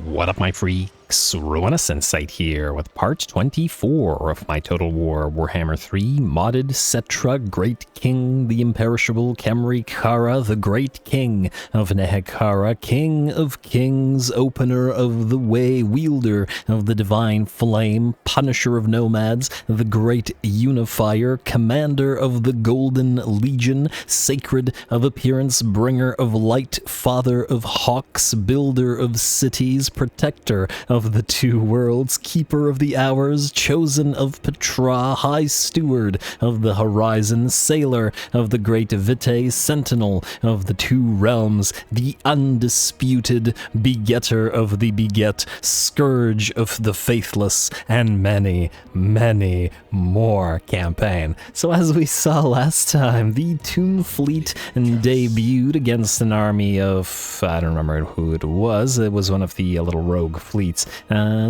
What up, my freaks? RuinusInsight here with part 24 of my Total War Warhammer 3 modded Settra, Great King, the Imperishable, Khemri, Kara, the Great King of Nehekara, King of Kings, Opener of the Way, Wielder of the Divine Flame, Punisher of Nomads, the Great Unifier, Commander of the Golden Legion, Sacred of Appearance, Bringer of Light, Father of Hawks, Builder of Cities, Protector of the Two Worlds, Keeper of the Hours, Chosen of Petra, High Steward of the Horizon, Sailor of the Great Vitae, Sentinel of the Two Realms, the Undisputed, Begetter of the Beget, Scourge of the Faithless, and many, many more campaign. So as we saw last time, the Toon Fleet debuted against an army of, I don't remember who it was one of the little rogue fleets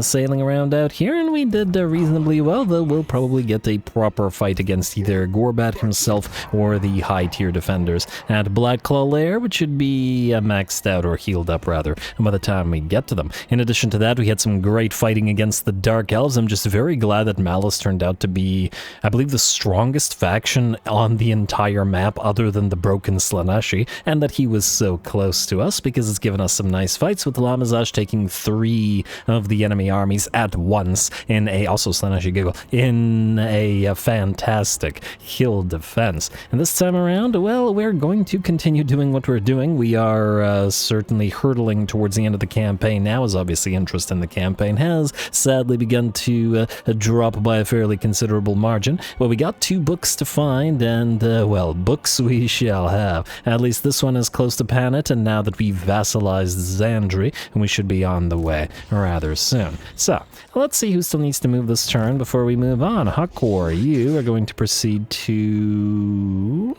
sailing around out here, and we did reasonably well, though we'll probably get a proper fight against either Warband himself or the high-tier defenders at Blackclaw Lair, which should be maxed out or healed up, rather, by the time we get to them. In addition to that, we had some great fighting against the Dark Elves. I'm just very glad that Malice turned out to be, I believe, the strongest faction on the entire map other than the Broken Slaaneshi, and that he was so close to us, because it's given us some nice fights, with Lamazage taking 3 of the enemy armies at once in a, also Slaaneshi giggle, in a fantastic hill defense. And this time around, well, we're going to continue doing what we're doing. We are certainly hurtling towards the end of the campaign now, as obviously interest in the campaign has sadly begun to drop by a fairly considerable margin. Well, we got 2 books to find, and, well, books we shall have. At least this one is close to Panet, and now that we've vassalized Zandri, we should be on the way rather soon. So, let's see who still needs to move this turn before we move on. Hakor, you are going to proceed to...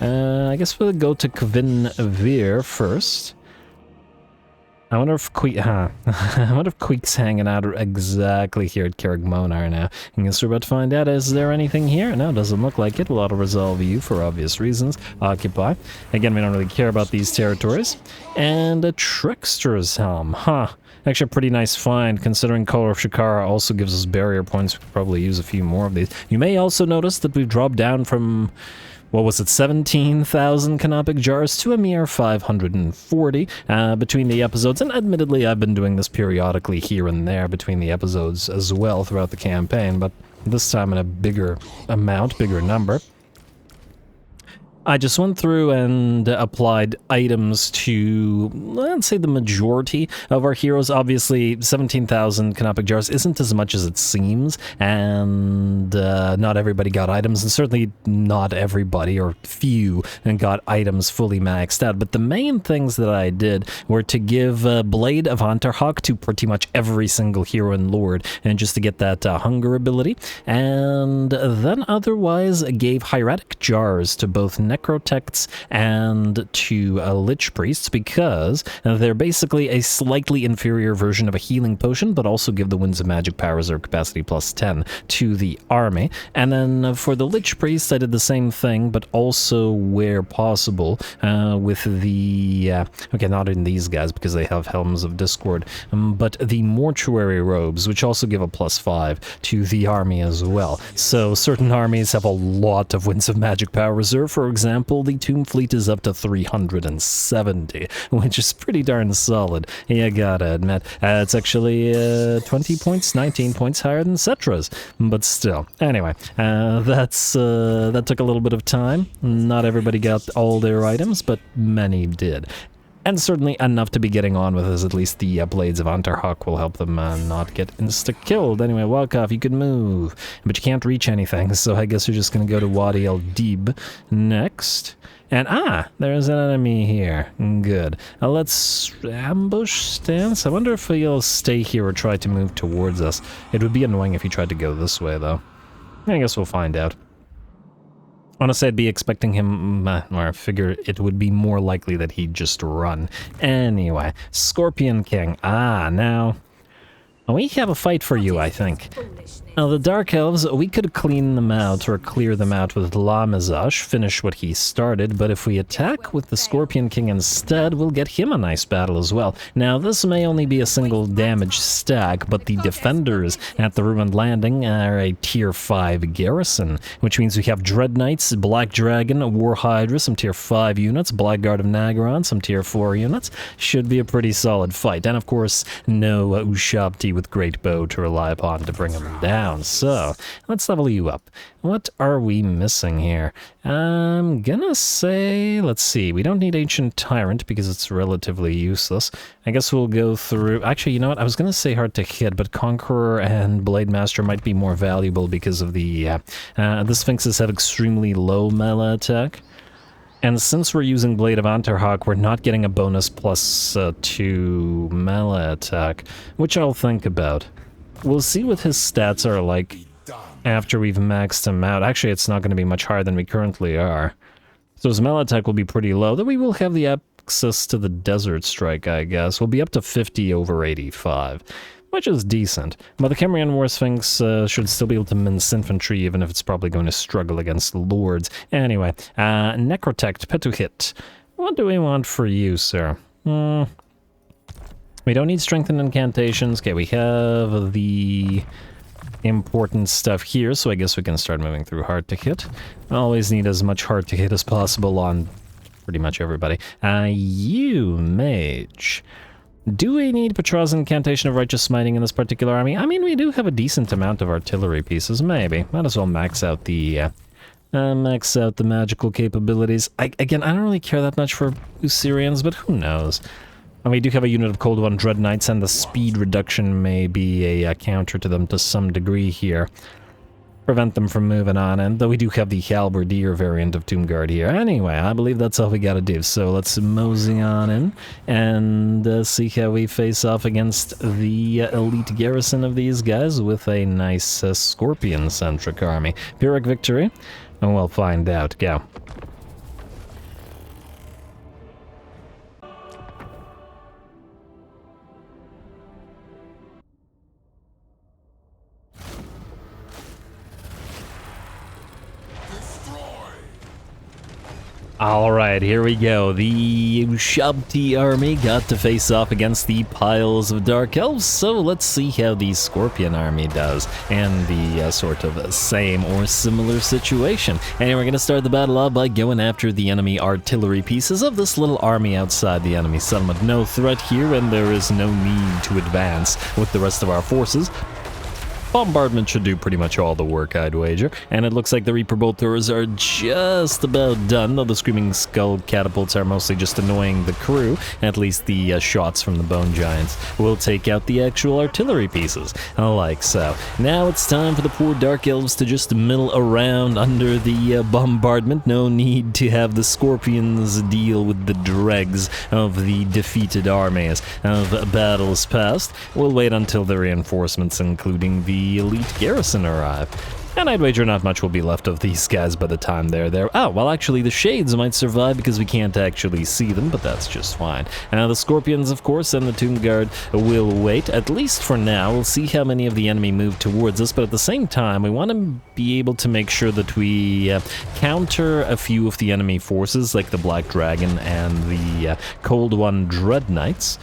I guess we'll go to Kvinvir first. I wonder if Queek's hanging out exactly here at Carrickmonar now. I guess we're about to find out. Is there anything here? No, doesn't look like it. We'll auto-resolve you for obvious reasons. Occupy. Again, we don't really care about these territories. And a Trickster's Helm. Huh. Actually, a pretty nice find, considering Color of Shikara also gives us barrier points. We could probably use a few more of these. You may also notice that we've dropped down from... what was it, 17,000 canopic jars to a mere 540 between the episodes, and admittedly I've been doing this periodically here and there between the episodes as well throughout the campaign, but this time in a bigger amount, bigger number. I just went through and applied items to, let's say, the majority of our heroes. Obviously, 17,000 canopic jars isn't as much as it seems, and not everybody got items, and certainly not everybody, or few, got items fully maxed out. But the main things that I did were to give Blade of Antarhawk to pretty much every single hero and lord, and just to get that hunger ability, and then otherwise gave hieratic jars to both Necrotects and to Lich Priests, because they're basically a slightly inferior version of a healing potion, but also give the Winds of Magic Power Reserve capacity plus 10 to the army. And then for the Lich Priests, I did the same thing, but also where possible with the... okay, not in these guys, because they have Helms of Discord, but the Mortuary Robes, which also give a plus 5 to the army as well. So certain armies have a lot of Winds of Magic Power Reserve. For example, the Toon Fleet is up to 370, which is pretty darn solid, you gotta admit. It's actually 20 points, 19 points higher than Settra's, but still. Anyway, that took a little bit of time. Not everybody got all their items, but many did. And certainly enough to be getting on with, as at least the Blades of Antarhawk will help them not get insta-killed. Anyway, Walkoff, you can move, but you can't reach anything, so I guess you're just going to go to Wadi el-Dib next. And, there's an enemy here. Good. Let's ambush stance. I wonder if he'll stay here or try to move towards us. It would be annoying if he tried to go this way, though. I guess we'll find out. Honestly, I'd be expecting him, or I figure it would be more likely that he'd just run. Anyway, Scorpion King. Now, we have a fight for you, I think. Now, the Dark Elves, we could clean them out or clear them out with Lamizash, finish what he started, but if we attack with the Scorpion King instead, we'll get him a nice battle as well. Now, this may only be a single damage stack, but the defenders at the Ruined Landing are a tier 5 garrison, which means we have Dread Knights, Black Dragon, War Hydra, some tier 5 units, Blackguard of Nagaron, some tier 4 units. Should be a pretty solid fight, and of course, no Ushabti with Great Bow to rely upon to bring him down. So, let's level you up. What are we missing here? I'm gonna say, let's see, we don't need Ancient Tyrant because it's relatively useless. I guess we'll go through, actually, you know what, I was gonna say Hard to Hit, but Conqueror and Blade Master might be more valuable because of the Sphinxes have extremely low melee attack. And since we're using Blade of Antarhawk, we're not getting a bonus plus 2 melee attack, which I'll think about. We'll see what his stats are like after we've maxed him out. Actually, it's not going to be much higher than we currently are. So his melee attack will be pretty low, though we will have the access to the Desert Strike, I guess. We'll be up to 50 over 85, which is decent. But the Khemrian War Sphinx should still be able to mince infantry, even if it's probably going to struggle against lords. Anyway, Necrotect, Petuhit. What do we want for you, sir? We don't need strengthened incantations. Okay, we have the important stuff here, so I guess we can start moving through Hard to Hit. Always need as much Hard to Hit as possible on pretty much everybody. You, Mage. Do we need Petra's Incantation of Righteous Smiting in this particular army? I mean, we do have a decent amount of artillery pieces, maybe. Might as well max out the magical capabilities. Again, I don't really care that much for Usirians, but who knows? And we do have a unit of Cold One Dread Knights, and the speed reduction may be a counter to them to some degree here. Prevent them from moving on, and though we do have the Halberdier variant of Tomb Guard here. Anyway, I believe that's all we gotta do, so let's mosey on in and see how we face off against the elite garrison of these guys with a nice Scorpion-centric army. Pyrrhic victory, and we'll find out. Go. Alright, here we go. The Ushabti army got to face off against the piles of Dark Elves, so let's see how the Scorpion army does in the sort of same or similar situation. And we're going to start the battle off by going after the enemy artillery pieces of this little army outside the enemy settlement. No threat here, and there is no need to advance with the rest of our forces. Bombardment should do pretty much all the work, I'd wager, and it looks like the Reaper Bolt throwers are just about done, though the Screaming Skull catapults are mostly just annoying the crew. At least the shots from the Bone Giants will take out the actual artillery pieces, like so. Now it's time for the poor Dark Elves to just mill around under the bombardment. No need to have the Scorpions deal with the dregs of the defeated armies of battles past. We'll wait until the reinforcements, including the elite garrison, arrive. And I'd wager not much will be left of these guys by the time they're there. Oh, well, actually, the Shades might survive because we can't actually see them, but that's just fine. The Scorpions, of course, and the Tomb Guard will wait, at least for now. We'll see how many of the enemy move towards us, but at the same time, we want to be able to make sure that we counter a few of the enemy forces, like the Black Dragon and the Cold One Dread Knights.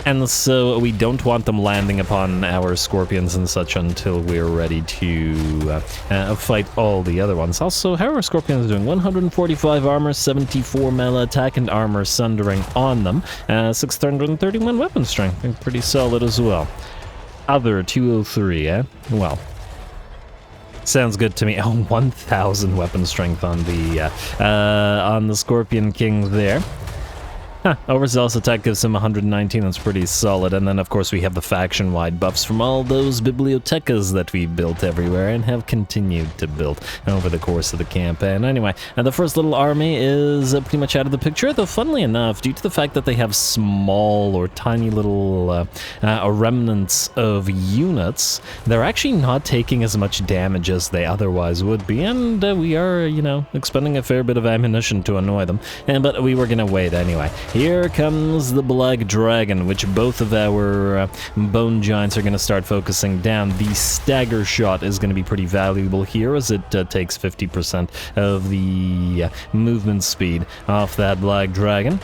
And so we don't want them landing upon our Scorpions and such until we're ready to fight all the other ones. Also, how are our Scorpions doing? 145 armor, 74 melee attack, and armor sundering on them. 631 weapon strength. Pretty solid as well. Other 203, eh? Well, sounds good to me. Oh, 1,000 weapon strength on the Scorpion King there. Overzealous attack gives him 119, that's pretty solid, and then of course we have the faction-wide buffs from all those bibliotecas that we've built everywhere and have continued to build over the course of the campaign. Anyway, the first little army is pretty much out of the picture, though funnily enough, due to the fact that they have small or tiny little remnants of units, they're actually not taking as much damage as they otherwise would be, and we are, expending a fair bit of ammunition to annoy them, but we were gonna wait anyway. Here comes the Black Dragon, which both of our Bone Giants are going to start focusing down. The stagger shot is going to be pretty valuable here, as it takes 50% of the movement speed off that Black Dragon.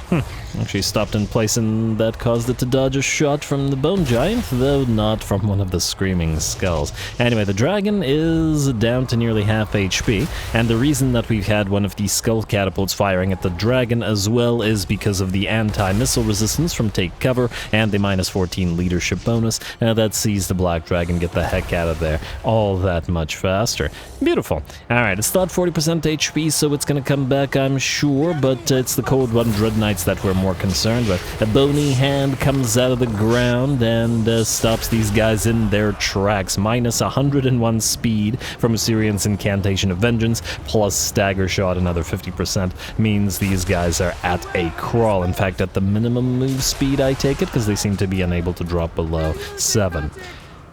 Actually stopped in place, and that caused it to dodge a shot from the Bone Giant, though not from one of the Screaming Skulls. Anyway, the Dragon is down to nearly half HP, and the reason that we've had one of these Skull Catapults firing at the Dragon as well is because of the anti-missile resistance from Take Cover and the minus 14 leadership bonus that sees the Black Dragon get the heck out of there all that much faster. Beautiful. Alright, it's not 40% HP, so it's gonna come back, I'm sure, but it's the Cold One Dread Knights that we're more concerned with. A bony hand comes out of the ground and stops these guys in their tracks. Minus 101 speed from Assyrian's Incantation of Vengeance, plus Stagger Shot, another 50%, means these guys are at a crawl. In fact, at the minimum move speed, I take it, because they seem to be unable to drop below 7.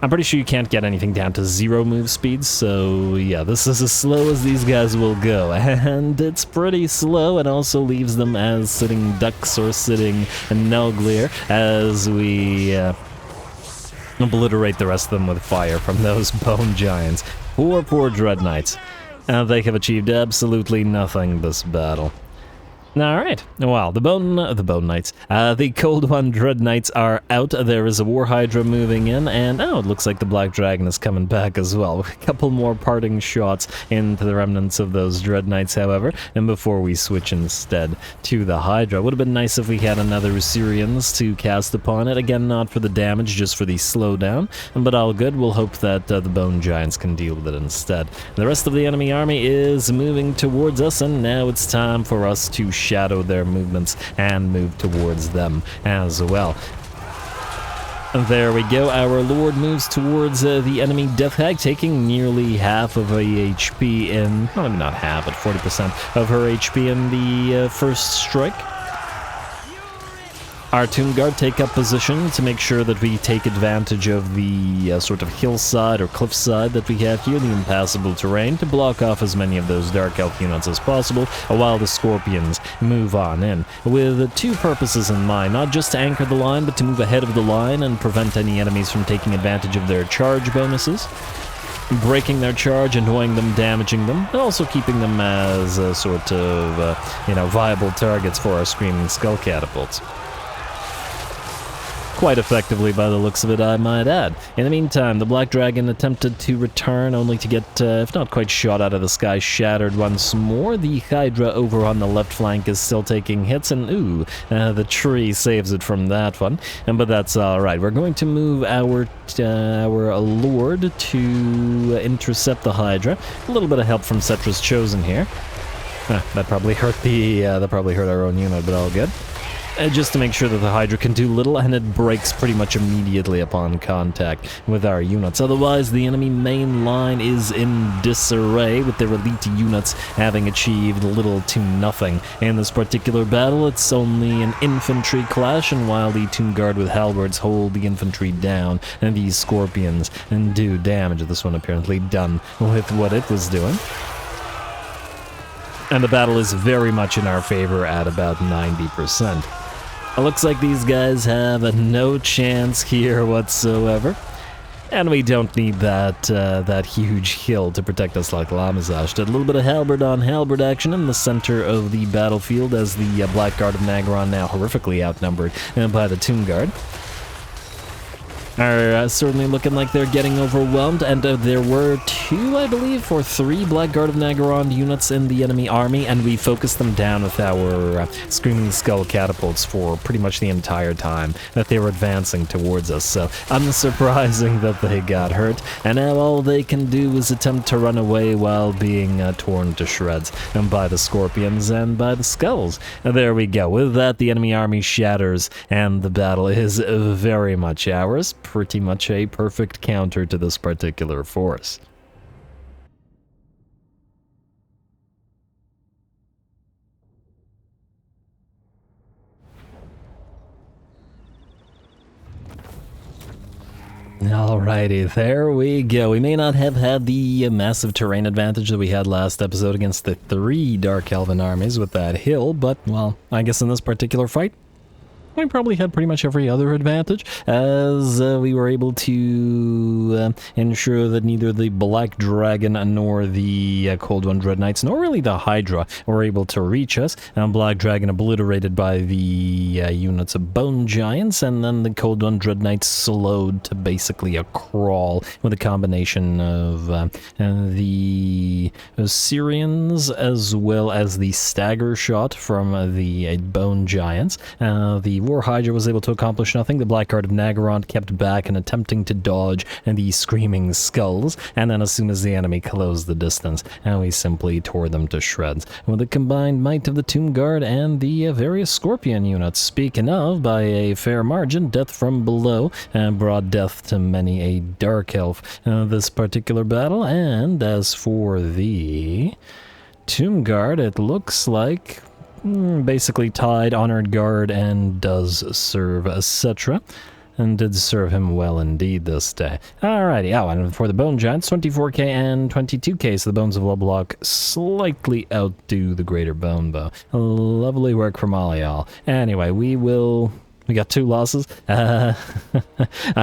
I'm pretty sure you can't get anything down to 0 move speed, so yeah, this is as slow as these guys will go, and it's pretty slow, and also leaves them as sitting ducks or sitting Nelglir as we obliterate the rest of them with fire from those Bone Giants. Poor Dread Knights. They have achieved absolutely nothing this battle. Alright, well, the Bone Knights, the Cold One Dread Knights are out. There is a War Hydra moving in, and it looks like the Black Dragon is coming back as well. A couple more parting shots into the remnants of those Dread Knights, however, and before we switch instead to the Hydra. Would have been nice if we had another Assyrians to cast upon it. Again, not for the damage, just for the slowdown, but all good. We'll hope that the Bone Giants can deal with it instead. The rest of the enemy army is moving towards us, and now it's time for us to shadow their movements and move towards them as well. And there we go, our Lord moves towards the enemy Death Hag, taking nearly half of her HP in, well, maybe not half, but 40% of her HP in the first strike. Our Tomb Guard take up position to make sure that we take advantage of the sort of hillside or cliffside that we have here, the impassable terrain, to block off as many of those Dark Elf units as possible, while the Scorpions move on in, with two purposes in mind, not just to anchor the line, but to move ahead of the line and prevent any enemies from taking advantage of their charge bonuses, breaking their charge, annoying them, damaging them, and also keeping them as a sort of, viable targets for our Screaming Skull Catapults. Quite effectively by the looks of it, I might add. In the meantime, the Black Dragon attempted to return, only to get, if not quite shot out of the sky, shattered once more. The Hydra over on the left flank is still taking hits, and the tree saves it from that one. But that's alright. We're going to move our Lord to intercept the Hydra. A little bit of help from Settra's Chosen here. That probably hurt our own unit, but all good. Just to make sure that the Hydra can do little, and it breaks pretty much immediately upon contact with our units. Otherwise, the enemy main line is in disarray, with their elite units having achieved little to nothing. In this particular battle, it's only an infantry clash, and while the Tomb Guard with halberds hold the infantry down, and these Scorpions do damage, this one apparently done with what it was doing. And the battle is very much in our favor at about 90%. It looks like these guys have no chance here whatsoever. And we don't need that huge hill to protect us like Lamazage did. A little bit of halberd on halberd action in the center of the battlefield, as the Black Guard of Nagaron, now horrifically outnumbered by the Tomb Guard, are certainly looking like they're getting overwhelmed, and there were 2, I believe, or 3 Black Guard of Nagaron units in the enemy army, and we focused them down with our Screaming Skull Catapults for pretty much the entire time that they were advancing towards us, so unsurprising that they got hurt, and now all they can do is attempt to run away while being torn to shreds by the Scorpions and by the Skulls. And there we go. With that, the enemy army shatters, and the battle is very much ours. Pretty much a perfect counter to this particular force. Alrighty, there we go. We may not have had the massive terrain advantage that we had last episode against the 3 Dark Elven armies with that hill, but, well, I guess in this particular fight, point probably had pretty much every other advantage, as we were able to ensure that neither the Black Dragon nor the Cold One Dread Knights, nor really the Hydra, were able to reach us. Black Dragon obliterated by the units of Bone Giants, and then the Cold One Dread Knights slowed to basically a crawl with a combination of the Syrians as well as the stagger shot from the Bone Giants. The War Hydra was able to accomplish nothing. The Black Guard of Nagaron kept back and attempting to dodge the Screaming Skulls, and then as soon as the enemy closed the distance, we simply tore them to shreds with the combined might of the Tomb Guard and the various Scorpion units. Speaking of, by a fair margin, Death from Below brought death to many a Dark Elf this particular battle. And as for the Tomb Guard, it looks like basically tied Honored Guard and does serve Settra, and did serve him well indeed this day. Alrighty, and for the Bone Giants, 24k and 22k, so the Bones of Loblock slightly outdo the Greater Bone Bow. Lovely work from all y'all. Anyway, we got 2 losses. I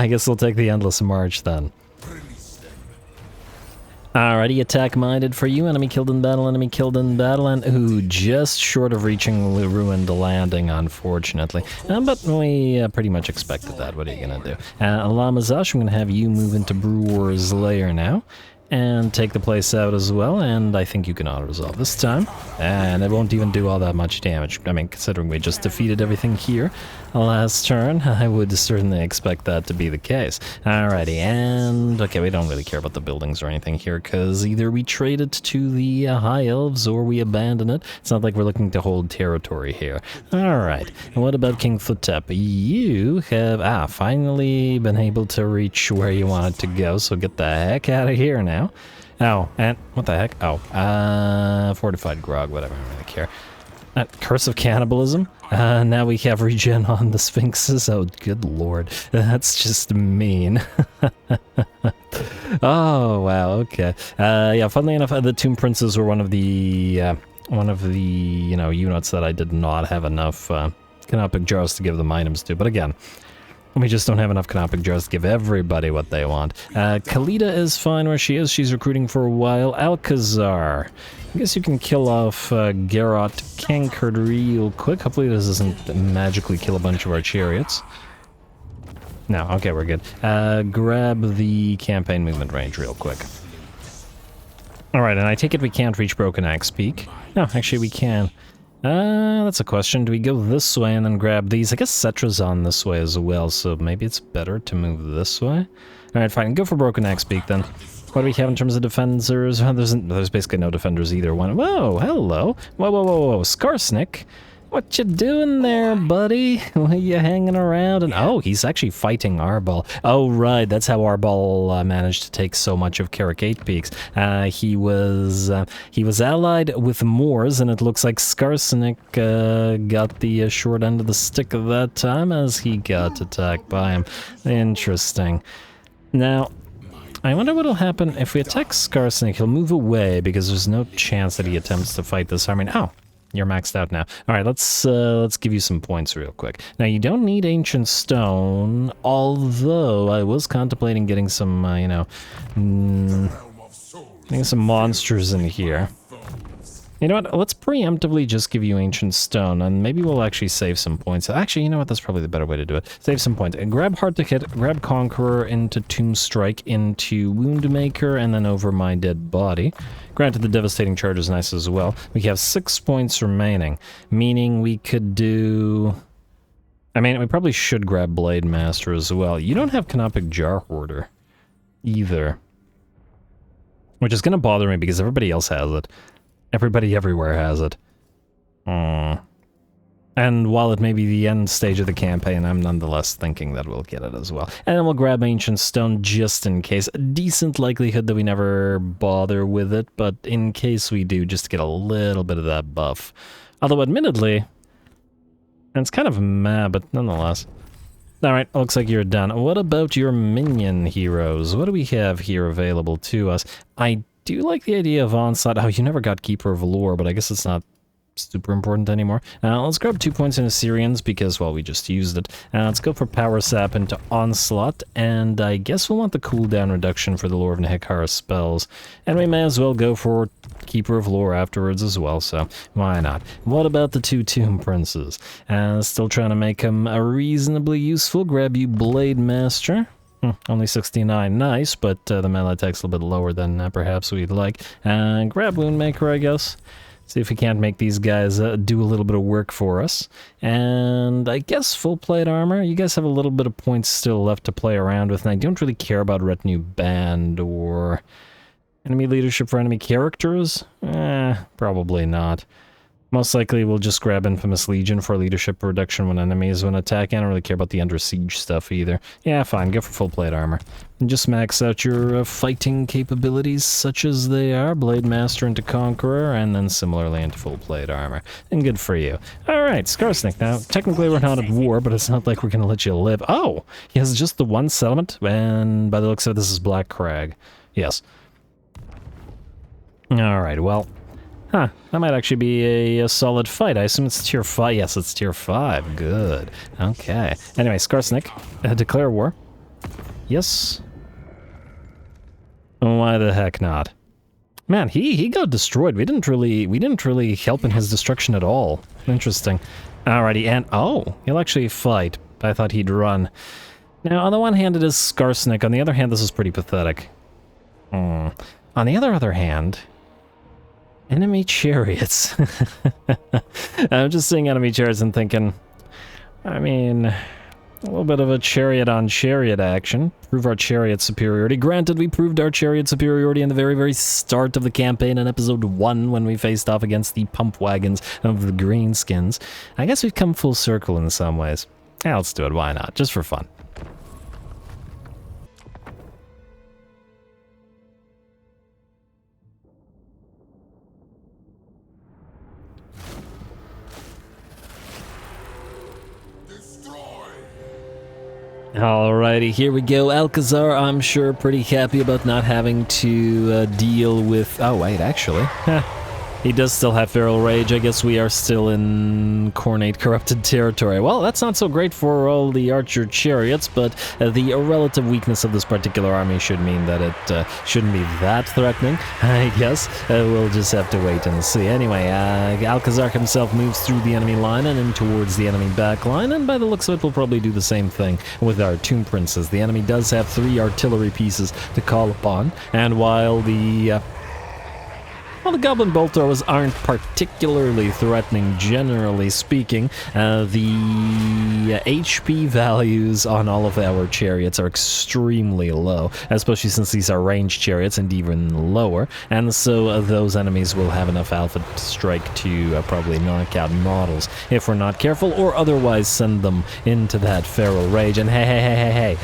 guess we'll take the Endless March then. Alrighty, attack minded for you. Enemy killed in battle, and ooh, just short of reaching the ruined landing, unfortunately. But we pretty much expected that. What are you gonna do? Lamazash, I'm gonna have you move into Brewer's Lair now, and take the place out as well, and I think you can auto-resolve this time. And it won't even do all that much damage. I mean, considering we just defeated everything here last turn, I would certainly expect that to be the case. Alrighty, and okay, we don't really care about the buildings or anything here, because either we trade it to the High Elves or we abandon it. It's not like we're looking to hold territory here. Alright, and what about King Thotep? You have, finally been able to reach where you wanted to go, so get the heck out of here now. Oh, and what the heck? Oh, Fortified Grog, whatever, I don't really care. Curse of Cannibalism. Now we have regen on the Sphinxes. Oh, good lord. That's just mean. Oh, wow, okay. Yeah, funnily enough, the Tomb Princes were one of the units that I did not have enough Canopic Jars to give them items to. But again, we just don't have enough Canopic Jars to give everybody what they want. Kalita is fine where she is. She's recruiting for a while. Alcazar. I guess you can kill off Garrot Cankerd real quick. Hopefully this doesn't magically kill a bunch of our chariots. No, okay, we're good. Grab the campaign movement range real quick. Alright, and I take it we can't reach Broken Axe Peak. No, actually we can. That's a question. Do we go this way and then grab these? I guess Settra's on this way as well, so maybe it's better to move this way. Alright, fine. Go for Broken Axe Peak then. What do we have in terms of defenders? There's basically no defenders either one. Whoa, hello. Whoa. Skarsnik. What you doing there, buddy? What you hanging around? And oh, he's actually fighting Arbol. Oh, right, that's how Arbol managed to take so much of Carrick 8 Peaks. He was allied with Moors, and it looks like Skarsnik got the short end of the stick of that time as he got attacked by him. Interesting. Now, I wonder what'll happen if we attack Skarsnik. He'll move away because there's no chance that he attempts to fight this army. Oh. You're maxed out now. Alright, let's give you some points real quick. Now, you don't need Ancient Stone, although I was contemplating getting some, getting some monsters in here. You know what, let's preemptively just give you Ancient Stone, and maybe we'll actually save some points. Actually, you know what, that's probably the better way to do it. Save some points. And grab Hard to Hit, grab Conqueror into Tomb Strike, into Woundmaker, and then over my dead body. Granted, the Devastating Charge is nice as well. We have 6 points remaining, meaning we could do... I mean, we probably should grab Blade Master as well. You don't have Canopic Jar Hoarder either, which is going to bother me because everybody else has it. Everybody everywhere has it. And while it may be the end stage of the campaign, I'm nonetheless thinking that we'll get it as well. And then we'll grab Ancient Stone just in case. A decent likelihood that we never bother with it, but in case we do, just to get a little bit of that buff. Although admittedly, and it's kind of meh, but nonetheless. Alright, looks like you're done. What about your minion heroes? What do we have here available to us? I do like the idea of Onslaught. Oh, you never got Keeper of Lore, but I guess it's not super important anymore. Let's grab 2 points in Assyrians because, well, we just used it. Let's go for Power Sap into Onslaught, and I guess we'll want the cooldown reduction for the Lore of Nehekara spells. And we may as well go for Keeper of Lore afterwards as well, so why not? What about the 2 Tomb Princes? Still trying to make them reasonably useful. Grab you Blade Master. Only 69, nice, but the melee attack's a little bit lower than perhaps we'd like. Grab Woundmaker, I guess. See if we can't make these guys do a little bit of work for us. And I guess full plate armor. You guys have a little bit of points still left to play around with, and I don't really care about Retinue Band or enemy leadership for enemy characters. Probably not. Most likely we'll just grab Infamous Legion for leadership reduction when enemies when attacking. I don't really care about the Under Siege stuff either. Yeah, fine, go for full plate armor. And just max out your fighting capabilities such as they are. Blade Master into Conqueror, and then similarly into full plate armor. And good for you. Alright, Skarsnik. Now, technically we're not at war, but it's not like we're gonna let you live. Oh! He has just the one settlement, and by the looks of it, this is Black Crag. Yes. Alright, well... Huh, that might actually be a solid fight. I assume it's tier 5. Yes, it's tier 5. Good. Okay. Anyway, Skarsnik, declare war. Yes. Why the heck not? Man, he got destroyed. We didn't really help in his destruction at all. Interesting. Alrighty, and oh, he'll actually fight. I thought he'd run. Now, on the one hand, it is Skarsnik. On the other hand, this is pretty pathetic. On the other hand... Enemy chariots. I'm just seeing enemy chariots and thinking, I mean, a little bit of a chariot on chariot action. Prove our chariot superiority. Granted, we proved our chariot superiority in the very, very start of the campaign in episode 1 when we faced off against the pump wagons of the Greenskins. I guess we've come full circle in some ways. Yeah, let's do it. Why not? Just for fun. Alrighty, here we go. Alcazar, I'm sure, pretty happy about not having to deal with... Oh, wait, actually. He does still have Feral Rage. I guess we are still in Cornate Corrupted territory. Well, that's not so great for all the Archer Chariots, but the relative weakness of this particular army should mean that it shouldn't be that threatening, I guess. We'll just have to wait and see. Anyway, Alcazar himself moves through the enemy line and in towards the enemy back line, and by the looks of it, we'll probably do the same thing with our Tomb Princes. The enemy does have 3 artillery pieces to call upon, and while the Goblin Bolt Throwers aren't particularly threatening, generally speaking. The HP values on all of our chariots are extremely low, especially since these are ranged chariots and even lower, and so those enemies will have enough alpha strike to probably knock out models if we're not careful, or otherwise send them into that feral rage. And hey,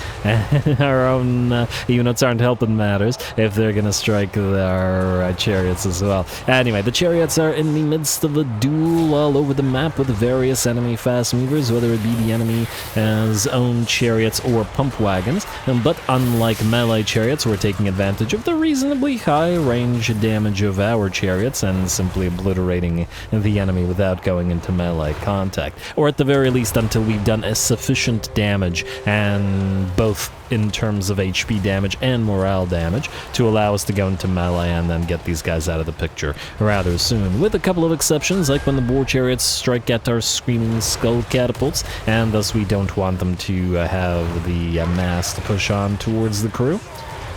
our own units aren't helping matters if they're gonna strike our chariots as well. Anyway, the chariots are in the midst of a duel all over the map with various enemy fast movers, whether it be the enemy's own chariots or pump wagons. But unlike melee chariots, we're taking advantage of the reasonably high range damage of our chariots and simply obliterating the enemy without going into melee contact. Or at the very least until we've done a sufficient damage, and both in terms of HP damage and morale damage, to allow us to go into melee and then get these guys out of the picture rather soon, with a couple of exceptions, like when the boar chariots strike at our screaming skull catapults, and thus we don't want them to have the mass to push on towards the crew,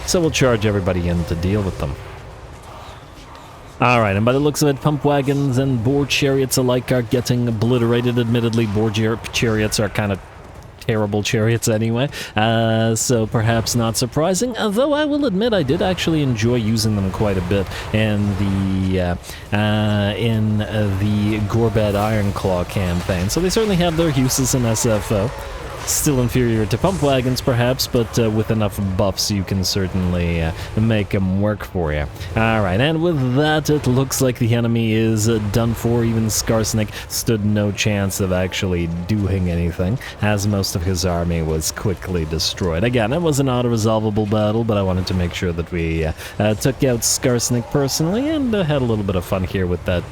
so we'll charge everybody in to deal with them. Alright, and by the looks of it, pump wagons and boar chariots alike are getting obliterated. Admittedly, boar chariots are kind of terrible chariots anyway, so perhaps not surprising, though I will admit I did actually enjoy using them quite a bit in the Gorbad Ironclaw campaign, so they certainly have their uses in SFO. Still inferior to pump wagons, perhaps, but with enough buffs, you can certainly make them work for you. Alright, and with that, it looks like the enemy is done for. Even Skarsnik stood no chance of actually doing anything, as most of his army was quickly destroyed. Again, it was an auto-resolvable battle, but I wanted to make sure that we took out Skarsnik personally, and had a little bit of fun here with that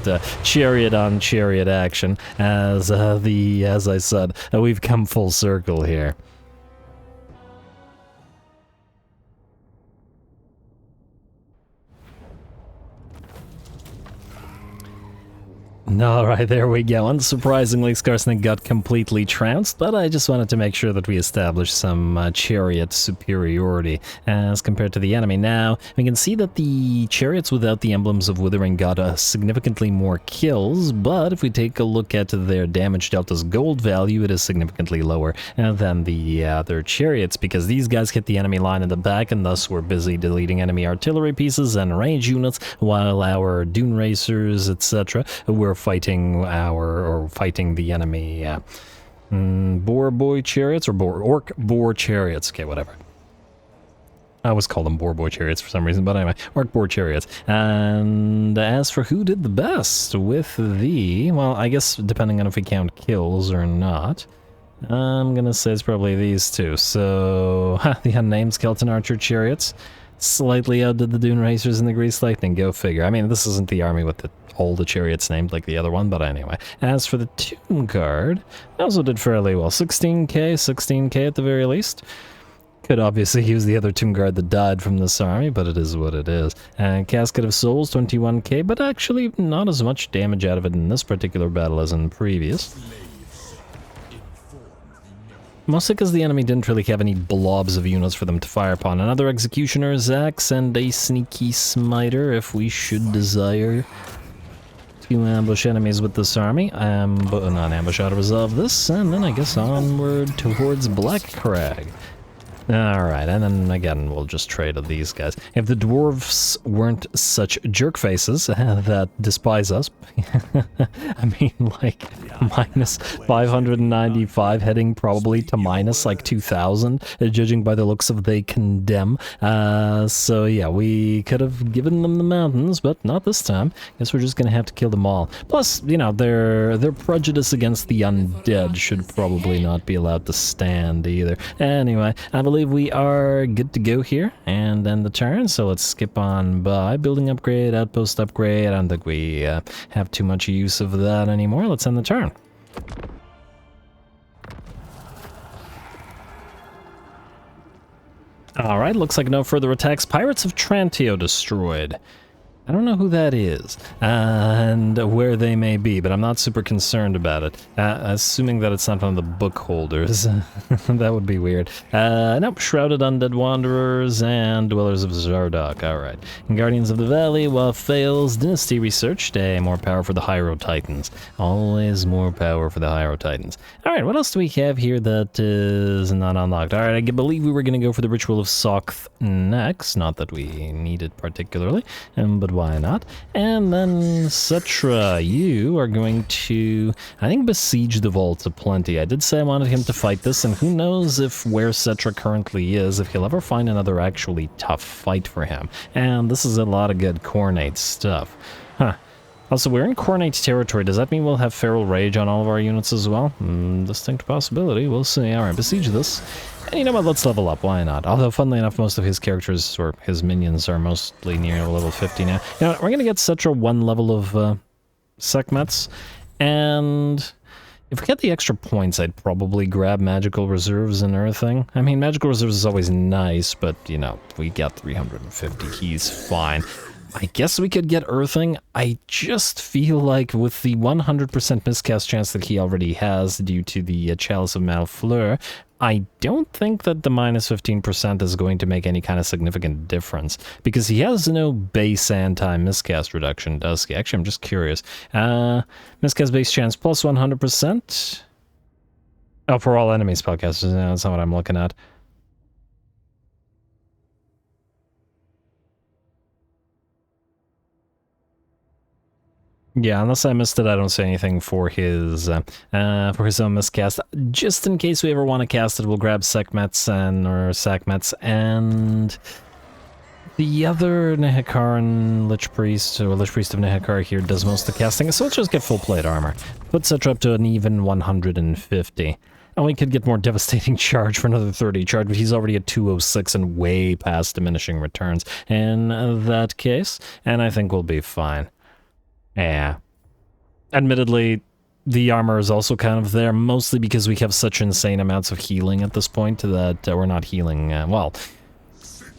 chariot-on-chariot action, as I said, we've come full circle here. Alright, there we go. Unsurprisingly, Skarsnik got completely trounced, but I just wanted to make sure that we established some chariot superiority as compared to the enemy. Now, we can see that the chariots without the emblems of withering got significantly more kills, but if we take a look at their damage delta's gold value, it is significantly lower than the other chariots, because these guys hit the enemy line in the back, and thus were busy deleting enemy artillery pieces and range units, while our dune racers, etc., were fighting the enemy boar boy chariots, or orc boar chariots. Okay, whatever. I always call them boar boy chariots for some reason, but anyway, orc boar chariots. And as for who did the best with the, well, I guess depending on if we count kills or not, I'm gonna say it's probably these two. So the unnamed skeleton archer chariots slightly outdid the dune racers and the grease lightning. Go figure. I mean, this isn't the army with all the chariots named like the other one, but anyway. As for the tomb guard, I also did fairly well. 16k at the very least. Could obviously use the other tomb guard that died from this army, but it is what it is. And Casket of Souls, 21k, but actually not as much damage out of it in this particular battle as in previous. Mostly because the enemy didn't really have any blobs of units for them to fire upon. Another Executioner's Axe and a Sneaky Smiter if we should desire to ambush enemies with this army. But not ambush, auto-resolve this, and then I guess onward towards Black Crag. Alright, and then again, we'll just trade these guys. If the dwarves weren't such jerk faces that despise us, I mean, like, minus 595 heading probably to minus like 2,000, judging by the looks of they condemn. So yeah, we could have given them the mountains, but not this time. Guess we're just gonna have to kill them all. Plus, you know, their prejudice against the undead should probably not be allowed to stand either. Anyway, I believe we are good to go here and end the turn, so let's skip on by. Building upgrade, outpost upgrade. I don't think we have too much use of that anymore. Let's end the turn. Alright, looks like no further attacks. Pirates of Trantio destroyed. I don't know who that is, and where they may be, but I'm not super concerned about it. Assuming that it's not one of the book holders. That would be weird. Nope, Shrouded Undead Wanderers and Dwellers of Zardoc. Alright. Guardians of the Valley, while fails, Dynasty researched. More power for the Hyro Titans. Always more power for the Hyro Titans. Alright, what else do we have here that is not unlocked? Alright, I believe we were going to go for the Ritual of Sokth next. Not that we need it particularly, but why not? And then Settra, you are going to, I think, besiege the vaults aplenty. I did say I wanted him to fight this, and who knows if where Settra currently is, if he'll ever find another actually tough fight for him. And this is a lot of good Cornate stuff. Huh. Also, we're in Cornate territory. Does that mean we'll have Feral Rage on all of our units as well? Distinct possibility. We'll see. Alright, besiege this. And you know what, let's level up, why not? Although, funnily enough, most of his characters, or his minions, are mostly near level 50 now. You know what, we're gonna get Settra one level of Sekhmets, and if we get the extra points, I'd probably grab Magical Reserves and Earthing. I mean, Magical Reserves is always nice, but, you know, we got 350, he's fine. I guess we could get Earthing. I just feel like with the 100% miscast chance that he already has due to the Chalice of Malfleur, I don't think that the minus 15% is going to make any kind of significant difference, because he has no base anti-miscast reduction, does he? Actually, I'm just curious. Miscast base chance plus 100%? Oh, for all enemies podcasters, no, that's not what I'm looking at. Yeah, unless I missed it, I don't see anything for his own miscast. Just in case we ever want to cast it, we'll grab Sekhmet's or Sakmet's and the other Nehekaran Lich Priest, or Lich Priest of Nehekar here, does most of the casting, so let's just get full plate armor. Put Settra up to an even 150. And we could get more devastating charge for another 30 charge, but he's already at 206 and way past diminishing returns in that case, and I think we'll be fine. Yeah. Admittedly, the armor is also kind of there, mostly because we have such insane amounts of healing at this point that we're not healing, well,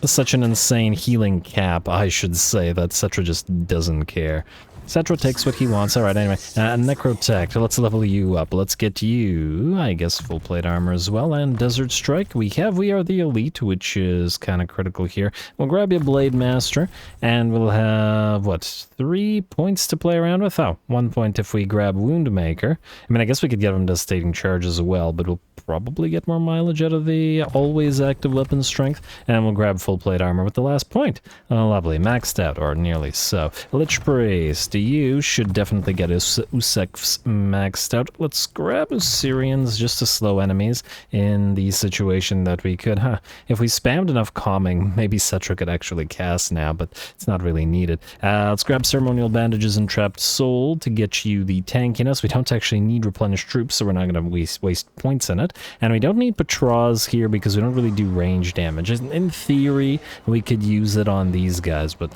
such an insane healing cap, I should say, that Settra just doesn't care. Settra takes what he wants. Alright, anyway. Necrotect, let's level you up. Let's get you, I guess, full plate armor as well. And Desert Strike, we are the elite, which is kind of critical here. We'll grab you Blade Master, and we'll have, what, 3 points to play around with? Oh, 1 point if we grab Wound Maker. I mean, I guess we could get him Devastating Charge as well, but we'll probably get more mileage out of the always active weapon strength, and we'll grab full plate armor with the last point. Oh, lovely. Maxed out, or nearly so. Lich Priest, you should definitely get Usek's maxed out. Let's grab Assyrians just to slow enemies in the situation that we could. If we spammed enough calming, maybe Settra could actually cast now, but it's not really needed. Let's grab Ceremonial Bandages and Trapped Soul to get you the tankiness. We don't actually need replenished troops, so we're not going to waste points in it. And we don't need Patraz here because we don't really do range damage. In theory, we could use it on these guys, but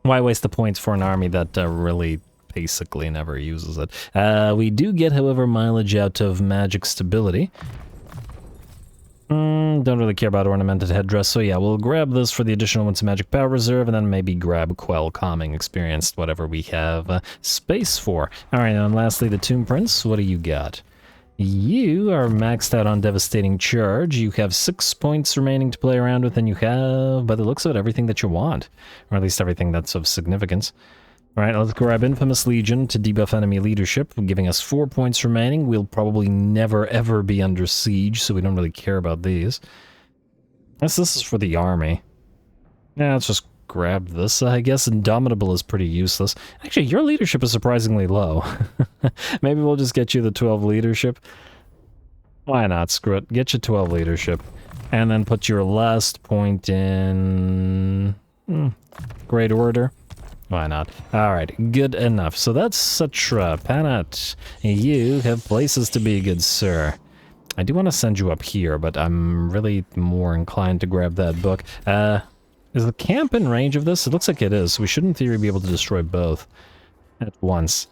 why waste the points for an army that really basically never uses it? We do get, however, mileage out of magic stability. Don't really care about ornamented headdress, so yeah, we'll grab this for the additional ones of magic power reserve, and then maybe grab Quell calming experience, whatever we have space for. Alright, and lastly, the Tomb Prince, what do you got? You are maxed out on Devastating Charge. You have 6 points remaining to play around with, and you have, by the looks of it, everything that you want. Or at least everything that's of significance. Alright, let's grab Infamous Legion to debuff enemy leadership, giving us 4 points remaining. We'll probably never ever be under siege, so we don't really care about these. This is for the army. Yeah, let's just grab this, I guess. Indomitable is pretty useless. Actually, your leadership is surprisingly low. Maybe we'll just get you the 12 leadership. Why not? Screw it. Get you 12 leadership. And then put your last point in Great Order. Why not? Alright, good enough. So that's Settra. Panat, you have places to be, good sir. I do want to send you up here, but I'm really more inclined to grab that book. Is the camp in range of this? It looks like it is, so we should in theory be able to destroy both at once.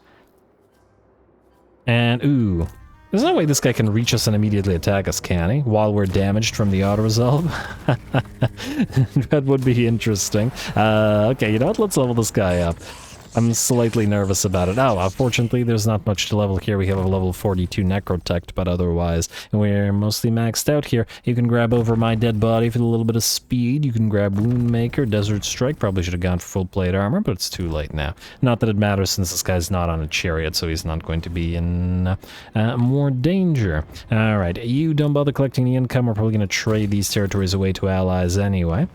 And, ooh, there's no way this guy can reach us and immediately attack us, can he? While we're damaged from the auto-resolve? That would be interesting. Okay, you know what? Let's level this guy up. I'm slightly nervous about it. Oh, unfortunately, there's not much to level here. We have a level 42 Necrotect, but otherwise, we're mostly maxed out here. You can grab Over My Dead Body for a little bit of speed. You can grab Wound Maker, Desert Strike. Probably should have gone for full plate armor, but it's too late now. Not that it matters since this guy's not on a chariot, so he's not going to be in more danger. Alright, you don't bother collecting the income. We're probably going to trade these territories away to allies anyway.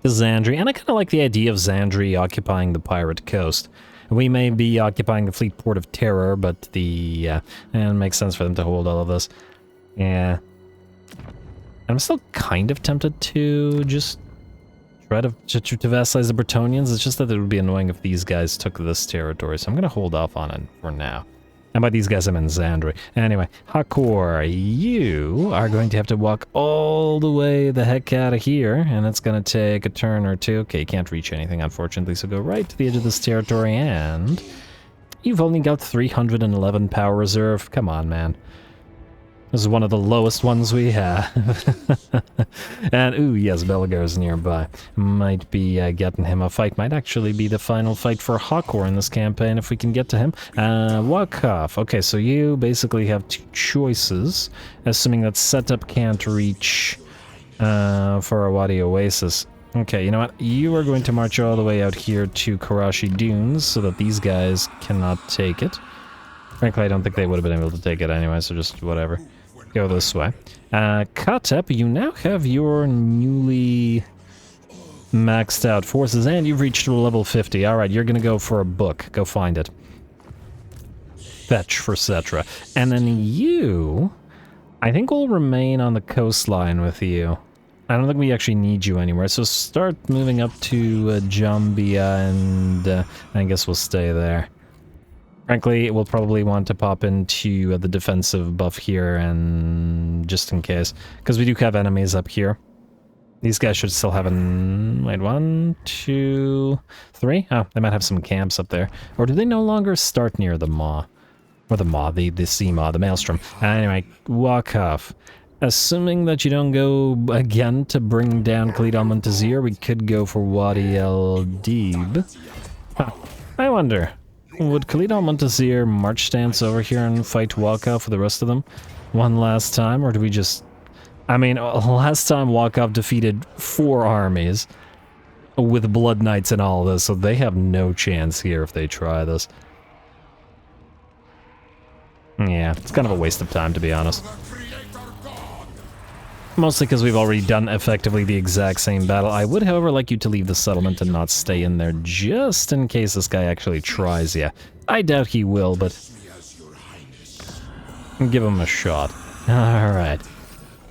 Zandri, and I kind of like the idea of Zandri occupying the pirate coast. We may be occupying the fleet port of Terror, but it makes sense for them to hold all of this. Yeah. I'm still kind of tempted to just try to vassalize the Bretonnians. It's just that it would be annoying if these guys took this territory, so I'm going to hold off on it for now. And by these guys, I mean Zandri. Anyway, Hakor, you are going to have to walk all the way the heck out of here, and it's going to take a turn or two. Okay, you can't reach anything, unfortunately, so go right to the edge of this territory, and you've only got 311 power reserve. Come on, man. This is one of the lowest ones we have. And, ooh, yes, Belgar's nearby. Might be getting him a fight. Might actually be the final fight for Hakor in this campaign if we can get to him. Wakaf. Okay, so you basically have two choices, assuming that Setup can't reach for Awadi Oasis. Okay, you know what? You are going to march all the way out here to Karashi Dunes so that these guys cannot take it. Frankly, I don't think they would have been able to take it anyway, so just whatever. Go this way. Katep, you now have your newly maxed out forces, and you've reached level 50. Alright, you're gonna go for a book. Go find it. Fetch for Settra. And then you... I think we'll remain on the coastline with you. I don't think we actually need you anywhere, so start moving up to Jambia, and I guess we'll stay there. Frankly, we'll probably want to pop into the defensive buff here, and just in case, because we do have enemies up here. These guys should still have wait, 1, 2, 3? Oh, they might have some camps up there. Or do they no longer start near the Maw? Or the Maw, the Sea Maw, the Maelstrom. Anyway, walk off. Assuming that you don't go again to bring down Khalid al-Muntazir, we could go for Wadi el-Deeb. Huh. I wonder, would Khalid al-Muntazir march stance over here and fight Walkoff for the rest of them one last time, or do we just... I mean, last time Walkoff defeated 4 armies with Blood Knights and all this, so they have no chance here if they try this. Yeah, it's kind of a waste of time, to be honest. Mostly because we've already done effectively the exact same battle. I would, however, like you to leave the settlement and not stay in there, just in case this guy actually tries you. I doubt he will, but... give him a shot. Alright.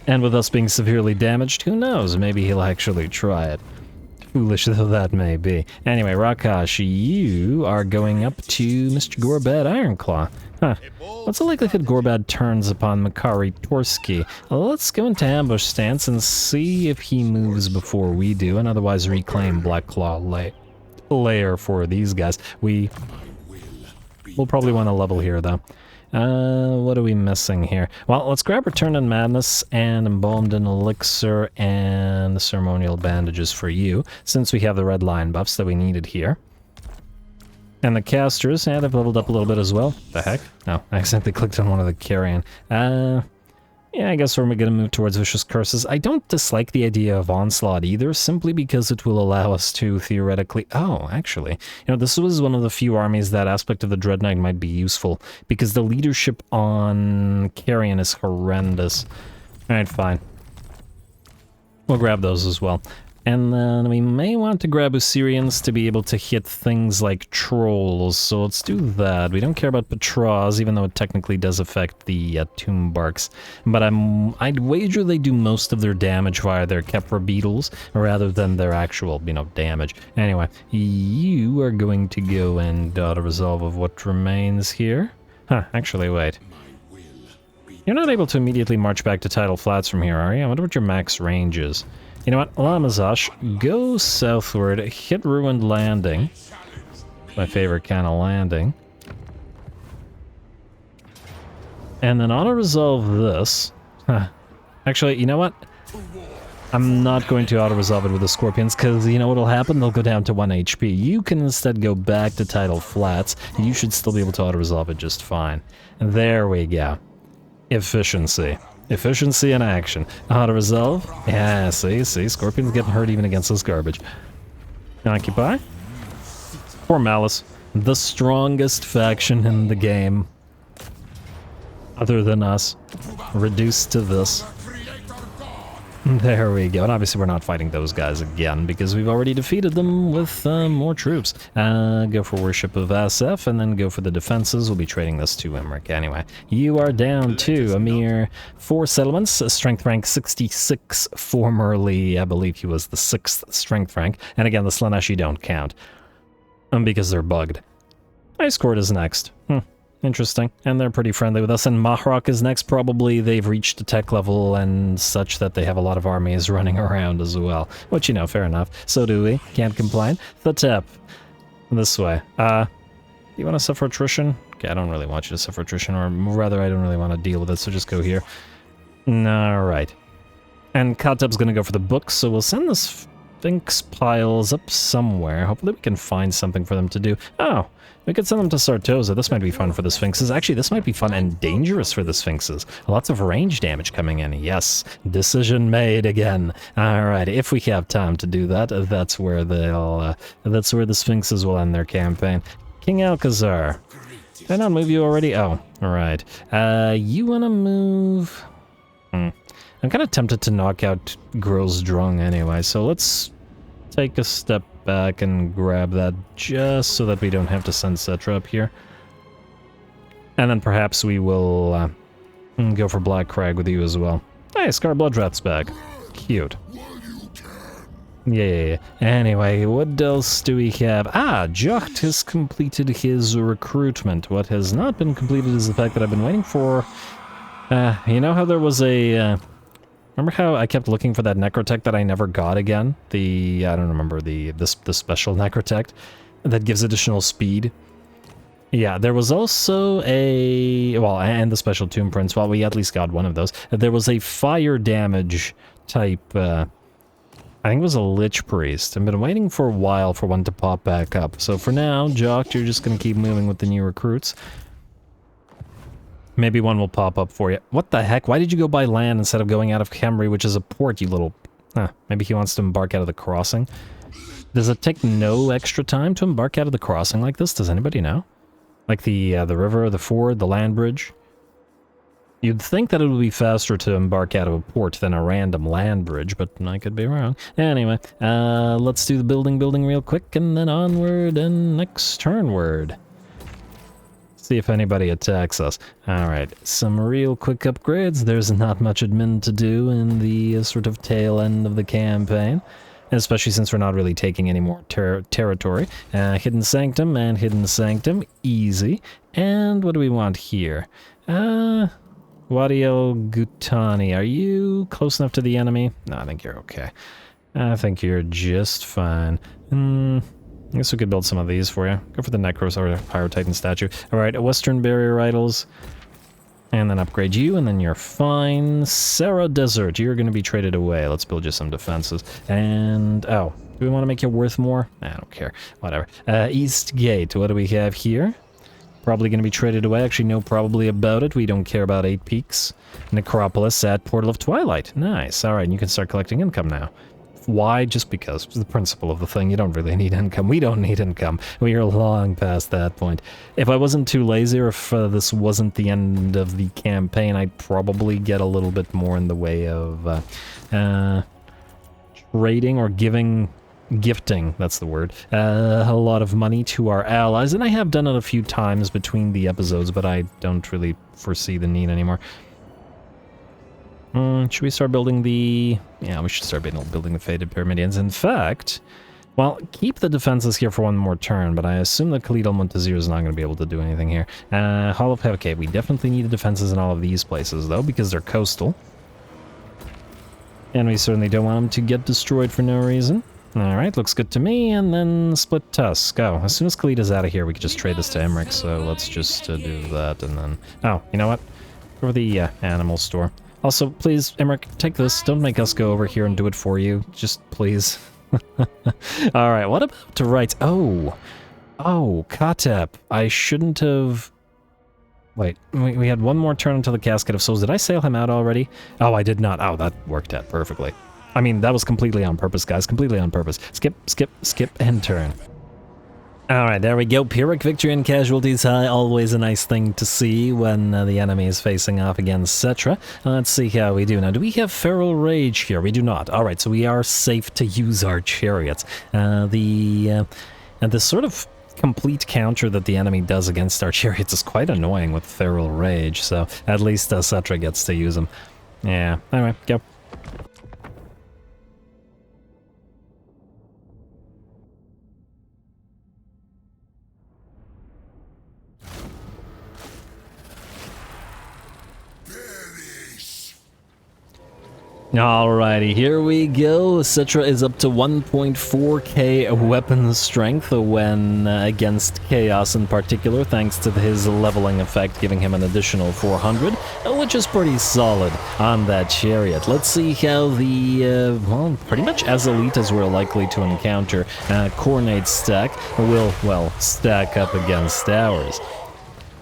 And with us being severely damaged, who knows, maybe he'll actually try it. Foolish though that may be. Anyway, Rakash, you are going up to Mr. Gorbad Ironclaw. Huh. What's the likelihood Gorbad turns upon Makari Torsky? Well, let's go into ambush stance and see if he moves before we do, and otherwise reclaim Black Claw lair for these guys. We'll probably want to level here, though. What are we missing here? Well, let's grab Return in Madness and Embalmed in Elixir and the Ceremonial Bandages for you, since we have the red line buffs that we needed here. And the casters, yeah, they've leveled up a little bit as well. The heck? No, I accidentally clicked on one of the carrion. Yeah, I guess we're going to move towards Vicious Curses. I don't dislike the idea of Onslaught either, simply because it will allow us to theoretically... Oh, actually, you know, this was one of the few armies that aspect of the Dread Knight might be useful, because the leadership on Carrion is horrendous. Alright, fine. We'll grab those as well. And then we may want to grab Osirians to be able to hit things like trolls, so let's do that. We don't care about Patras, even though it technically does affect the Tomb Barks. But I'd wager they do most of their damage via their Kefra beetles, rather than their actual, you know, damage. Anyway, you are going to go and auto-resolve of what remains here. Huh, actually, wait. You're not able to immediately march back to Tidal Flats from here, are you? I wonder what your max range is. You know what, Lamazash, go southward, hit Ruined Landing. My favorite kind of landing. And then auto-resolve this. Huh. Actually, you know what? I'm not going to auto-resolve it with the Scorpions, because you know what'll happen? They'll go down to 1 HP. You can instead go back to Tidal Flats, and you should still be able to auto-resolve it just fine. And there we go. Efficiency. Efficiency in action. Auto-resolve? Yeah, see, Scorpion's getting hurt even against this garbage. Occupy? Poor Malice. The strongest faction in the game. Other than us. Reduced to this. There we go. And obviously we're not fighting those guys again, because we've already defeated them with more troops. Go for Worship of SF, and then go for the defenses. We'll be trading this to Emmerich anyway. You are down to a mere 4 settlements, strength rank 66, formerly, I believe he was the 6th strength rank. And again, the Slaneshi don't count, because they're bugged. Ice Court is next. Interesting. And they're pretty friendly with us. And Mahrok is next. Probably they've reached a tech level and such that they have a lot of armies running around as well. Which, you know, fair enough. So do we. Can't complain. Thotep. This way. You want to suffer attrition? Okay, I don't really want you to suffer attrition, or rather, I don't really want to deal with it, so just go here. Alright. And Kotep's gonna go for the books, so we'll send the Sphinx piles up somewhere. Hopefully we can find something for them to do. Oh! We could send them to Sartosa. This might be fun for the Sphinxes. Actually, this might be fun and dangerous for the Sphinxes. Lots of range damage coming in. Yes, decision made again. Alright, if we have time to do that, that's where that's where the Sphinxes will end their campaign. King Alcazar. Did I not move you already? Oh, alright. You wanna move... I'm kind of tempted to knock out Grosdrung anyway, so let's take a step back and grab that just so that we don't have to send Settra up here. And then perhaps we will go for Black Crag with you as well. Hey, Scar Bloodrat's back. Cute. Yeah. Anyway, what else do we have? Ah, Jucht has completed his recruitment. What has not been completed is the fact that I've been waiting for... you know how there was a... remember how I kept looking for that Necrotech that I never got again? I don't remember, the special Necrotech that gives additional speed. Yeah, there was also and the special Tomb Prince. Well, we at least got one of those. There was a fire damage type, I think it was a Lich Priest. I've been waiting for a while for one to pop back up. So for now, Jock, you're just going to keep moving with the new recruits. Maybe one will pop up for you. What the heck? Why did you go by land instead of going out of Khemri, which is a port, you little... maybe he wants to embark out of the crossing. Does it take no extra time to embark out of the crossing like this? Does anybody know? Like the river, the ford, the land bridge? You'd think that it would be faster to embark out of a port than a random land bridge, but I could be wrong. Anyway, let's do the building real quick, and then onward and next turnward. See if anybody attacks us. Alright, some real quick upgrades. There's not much admin to do in the sort of tail end of the campaign, especially since we're not really taking any more territory. Hidden Sanctum and Hidden Sanctum, easy. And what do we want here? Wadiel Gutani, are you close enough to the enemy? No, I think you're okay. I think you're just fine. I guess we could build some of these for you. Go for the Necros or Pyro Titan statue. Alright, Western Barrier Idols. And then upgrade you, and then you're fine. Sarah Desert, you're going to be traded away. Let's build you some defenses. And, oh, do we want to make you worth more? I don't care. Whatever. East Gate, what do we have here? Probably going to be traded away. Actually, no probably about it. We don't care about 8 Peaks. Necropolis at Portal of Twilight. Nice. Alright, and you can start collecting income now. Why? Just because. It's the principle of the thing. You don't really need income. We don't need income. We are long past that point. If I wasn't too lazy, or if this wasn't the end of the campaign, I'd probably get a little bit more in the way of trading or gifting, that's the word, a lot of money to our allies. And I have done it a few times between the episodes, but I don't really foresee the need anymore. Should we start building the... Yeah, we should start building the Faded Pyramidians. In fact, well, keep the defenses here for one more turn, but I assume that Khalid al-Muntazir is not going to be able to do anything here. Hall of Heaven, okay, we definitely need the defenses in all of these places, though, because they're coastal. And we certainly don't want them to get destroyed for no reason. Alright, looks good to me, and then Split Tusk. Oh, as soon as Khalid is out of here, we can just trade this to Emmerich, so let's just do that, and then... Oh, you know what? Go to the animal store. Also, please, Emmerich, take this. Don't make us go over here and do it for you. Just please. Alright, what about to right? Oh, Katep. I shouldn't have... Wait, we had one more turn until the Casket of Souls. Did I sail him out already? Oh, I did not. Oh, that worked out perfectly. I mean, that was completely on purpose, guys. Completely on purpose. Skip, and turn. Alright, there we go. Pyrrhic victory and casualties high. Always a nice thing to see when the enemy is facing off against Settra. Let's see how we do. Now, do we have Feral Rage here? We do not. Alright, so we are safe to use our chariots. And the sort of complete counter that the enemy does against our chariots is quite annoying with Feral Rage, so at least Settra gets to use them. Yeah, anyway, go. Alrighty, here we go. Settra is up to 1.4k weapon strength when against Chaos in particular, thanks to his leveling effect giving him an additional 400, which is pretty solid on that chariot. Let's see how the, well, pretty much as elite as we're likely to encounter, Coronate stack will, well, stack up against ours.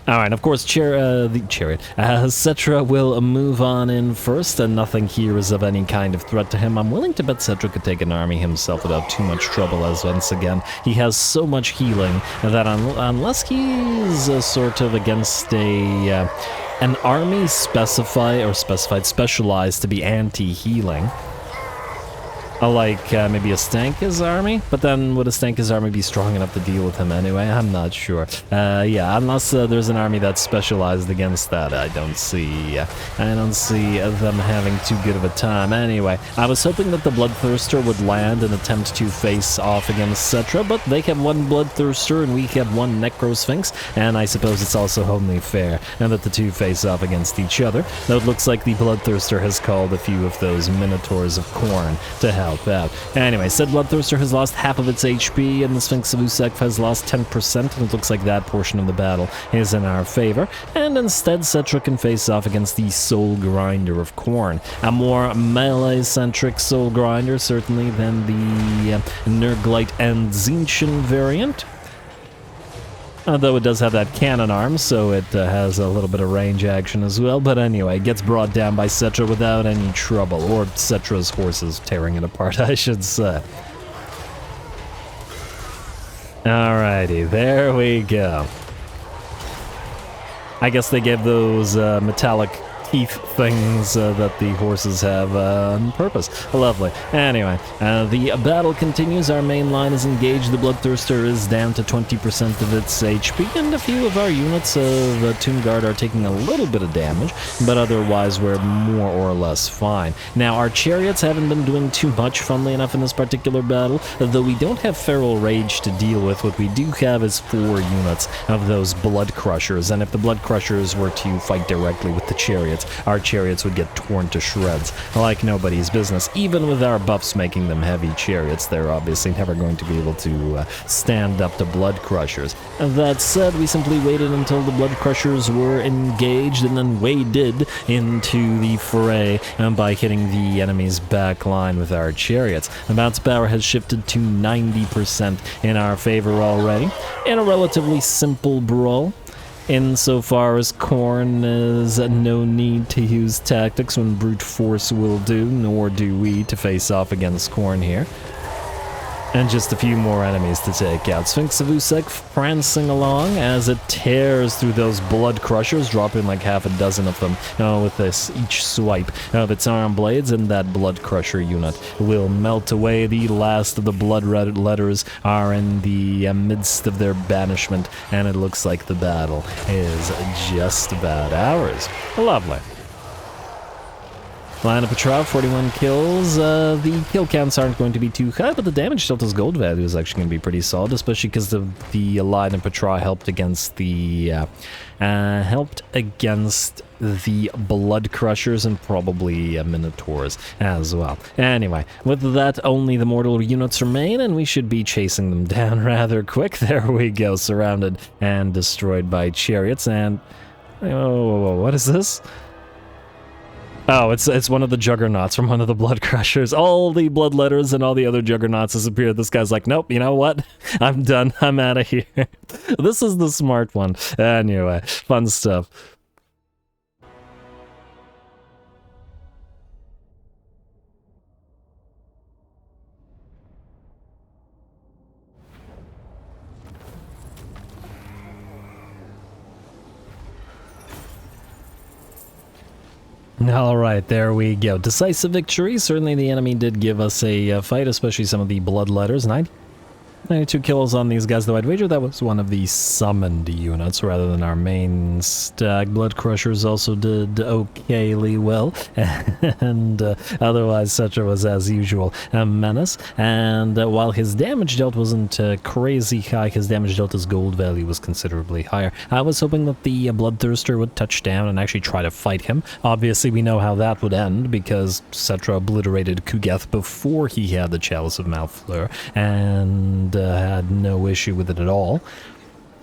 Alright, of course, the chariot. Settra will move on in first, and nothing here is of any kind of threat to him. I'm willing to bet Settra could take an army himself without too much trouble, as once again, he has so much healing that unless he's sort of against an army specialized to be anti-healing, Like maybe a Stanka's army, but then would a Stanka's army be strong enough to deal with him anyway? I'm not sure. Yeah, unless there's an army that's specialized against that, I don't see them having too good of a time. Anyway, I was hoping that the Bloodthirster would land and attempt to face off against Settra, but they have one Bloodthirster and we have one Necrosphinx, and I suppose it's also only fair and that the two face off against each other, though it looks like the Bloodthirster has called a few of those Minotaurs of Khorne to help out. Anyway, said Bloodthirster has lost half of its HP, and the Sphinx of Usek has lost 10%, and it looks like that portion of the battle is in our favor, and instead Settra can face off against the Soul Grinder of Khorne, a more melee-centric Soul Grinder, certainly, than the Nerglite and Zinchen variant. Though it does have that cannon arm, so it has a little bit of range action as well. But anyway, it gets brought down by Settra without any trouble. Or Settra's horses tearing it apart, I should say. Alrighty, there we go. I guess they gave those metallic teeth things that the horses have on purpose. Lovely. Anyway, the battle continues. Our main line is engaged. The Bloodthirster is down to 20% of its HP, and a few of our units of Tomb Guard are taking a little bit of damage, but otherwise we're more or less fine. Now, our chariots haven't been doing too much, funnily enough, in this particular battle, though we don't have Feral Rage to deal with. What we do have is 4 units of those Blood Crushers, and if the Blood Crushers were to fight directly with the chariots, our chariots would get torn to shreds like nobody's business. Even with our buffs making them heavy chariots, they're obviously never going to be able to stand up to Blood Crushers. That said, we simply waited until the Blood Crushers were engaged and then waded into the fray by hitting the enemy's back line with our chariots. The bounce power has shifted to 90% in our favor already, in a relatively simple brawl. Insofar as Khorne is no need to use tactics when brute force will do, nor do we to face off against Khorne here. And just a few more enemies to take out. Sphinx of Usek prancing along as it tears through those Blood Crushers, dropping like half a dozen of them with each swipe of its arm blades, and that Blood Crusher unit will melt away. The last of the Blood Letters are in the midst of their banishment, and it looks like the battle is just about ours. Lovely. Line of Petrov, 41 kills. The kill counts aren't going to be too high, but the damage delta's gold value is actually going to be pretty solid, especially because the line of Petrov helped against the Blood Crushers and probably Minotaurs as well. Anyway, with that, only the mortal units remain, and we should be chasing them down rather quick. There we go, surrounded and destroyed by chariots. And oh, what is this? Oh, it's one of the Juggernauts from one of the Blood Crushers. All the Blood Letters and all the other Juggernauts disappeared. This guy's like, nope, you know what? I'm done. I'm out of here. This is the smart one. Anyway, fun stuff. Alright, there we go. Decisive victory. Certainly the enemy did give us a fight, especially some of the Blood Letters. 92 kills on these guys, though I'd wager that was one of the summoned units rather than our main stag. Blood Crushers also did okayly well, and otherwise Settra was, as usual, a menace. And while his damage dealt wasn't crazy high, his damage dealt's gold value was considerably higher. I was hoping that the Bloodthirster would touch down and actually try to fight him. Obviously, we know how that would end, because Settra obliterated Kugeth before he had the Chalice of Malfleur, and had no issue with it at all.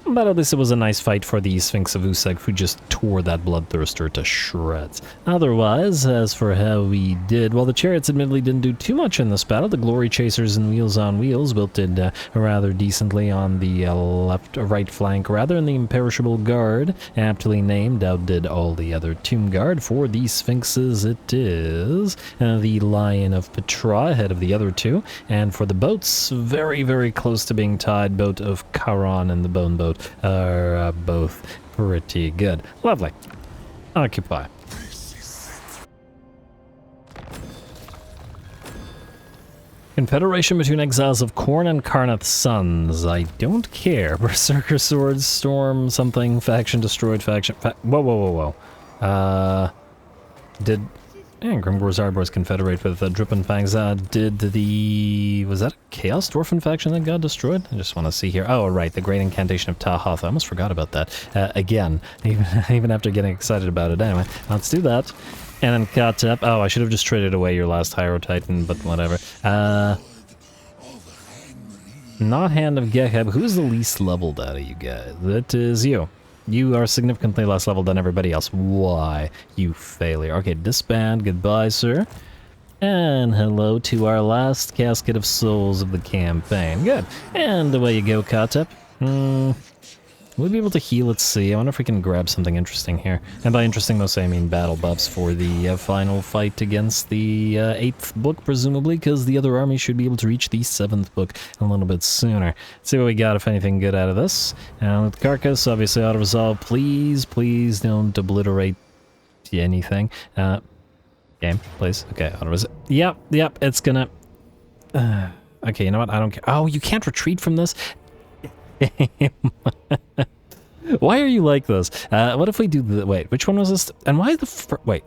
But at least it was a nice fight for the Sphinx of Usek, who just tore that Bloodthirster to shreds. Otherwise, as for how we did, well, the chariots admittedly didn't do too much in this battle. The Glory Chasers and Wheels on Wheels both did rather decently on the right flank, rather, and the Imperishable Guard, aptly named, outdid all the other Tomb Guard. For the Sphinxes, it is the Lion of Petra ahead of the other two, and for the boats, very, very close to being tied, Boat of Charon and the Bone Boat are both pretty good. Lovely. Confederation between exiles of Khorne and Karnath's sons. I don't care. Berserker swords, storm, something, faction destroyed, faction... whoa, whoa, whoa, whoa. Did... And Grimgor's Arbors confederate with Drippin' Fangs. Did the... Was that a Chaos Dwarfen faction that got destroyed? I just want to see here. Oh, right, the Great Incantation of Tahoth. I almost forgot about that. Again, even after getting excited about it. Anyway, let's do that. And then Katep. Oh, I should have just traded away your last Hyro Titan, but whatever. Not Hand of Geheb. Who's the least leveled out of you guys? That is you. You are significantly less leveled than everybody else. Why? You failure. Okay, disband. Goodbye, sir. And hello to our last Casket of Souls of the campaign. Good. And away you go, Katep. We'll be able to heal. Let's see. I wonder if we can grab something interesting here. And by interesting, mostly I mean battle buffs for the final fight against the 8th book, presumably, because the other army should be able to reach the 7th book a little bit sooner. Let's see what we got, if anything good out of this. And with Carcass, obviously auto-resolve. Please, please don't obliterate anything. Game, please. Okay, auto-resolve. Yep, it's gonna... okay, you know what? I don't care. Oh, you can't retreat from this? Why are you like this? What if we do the... Wait, which one was this? And why the... Wait.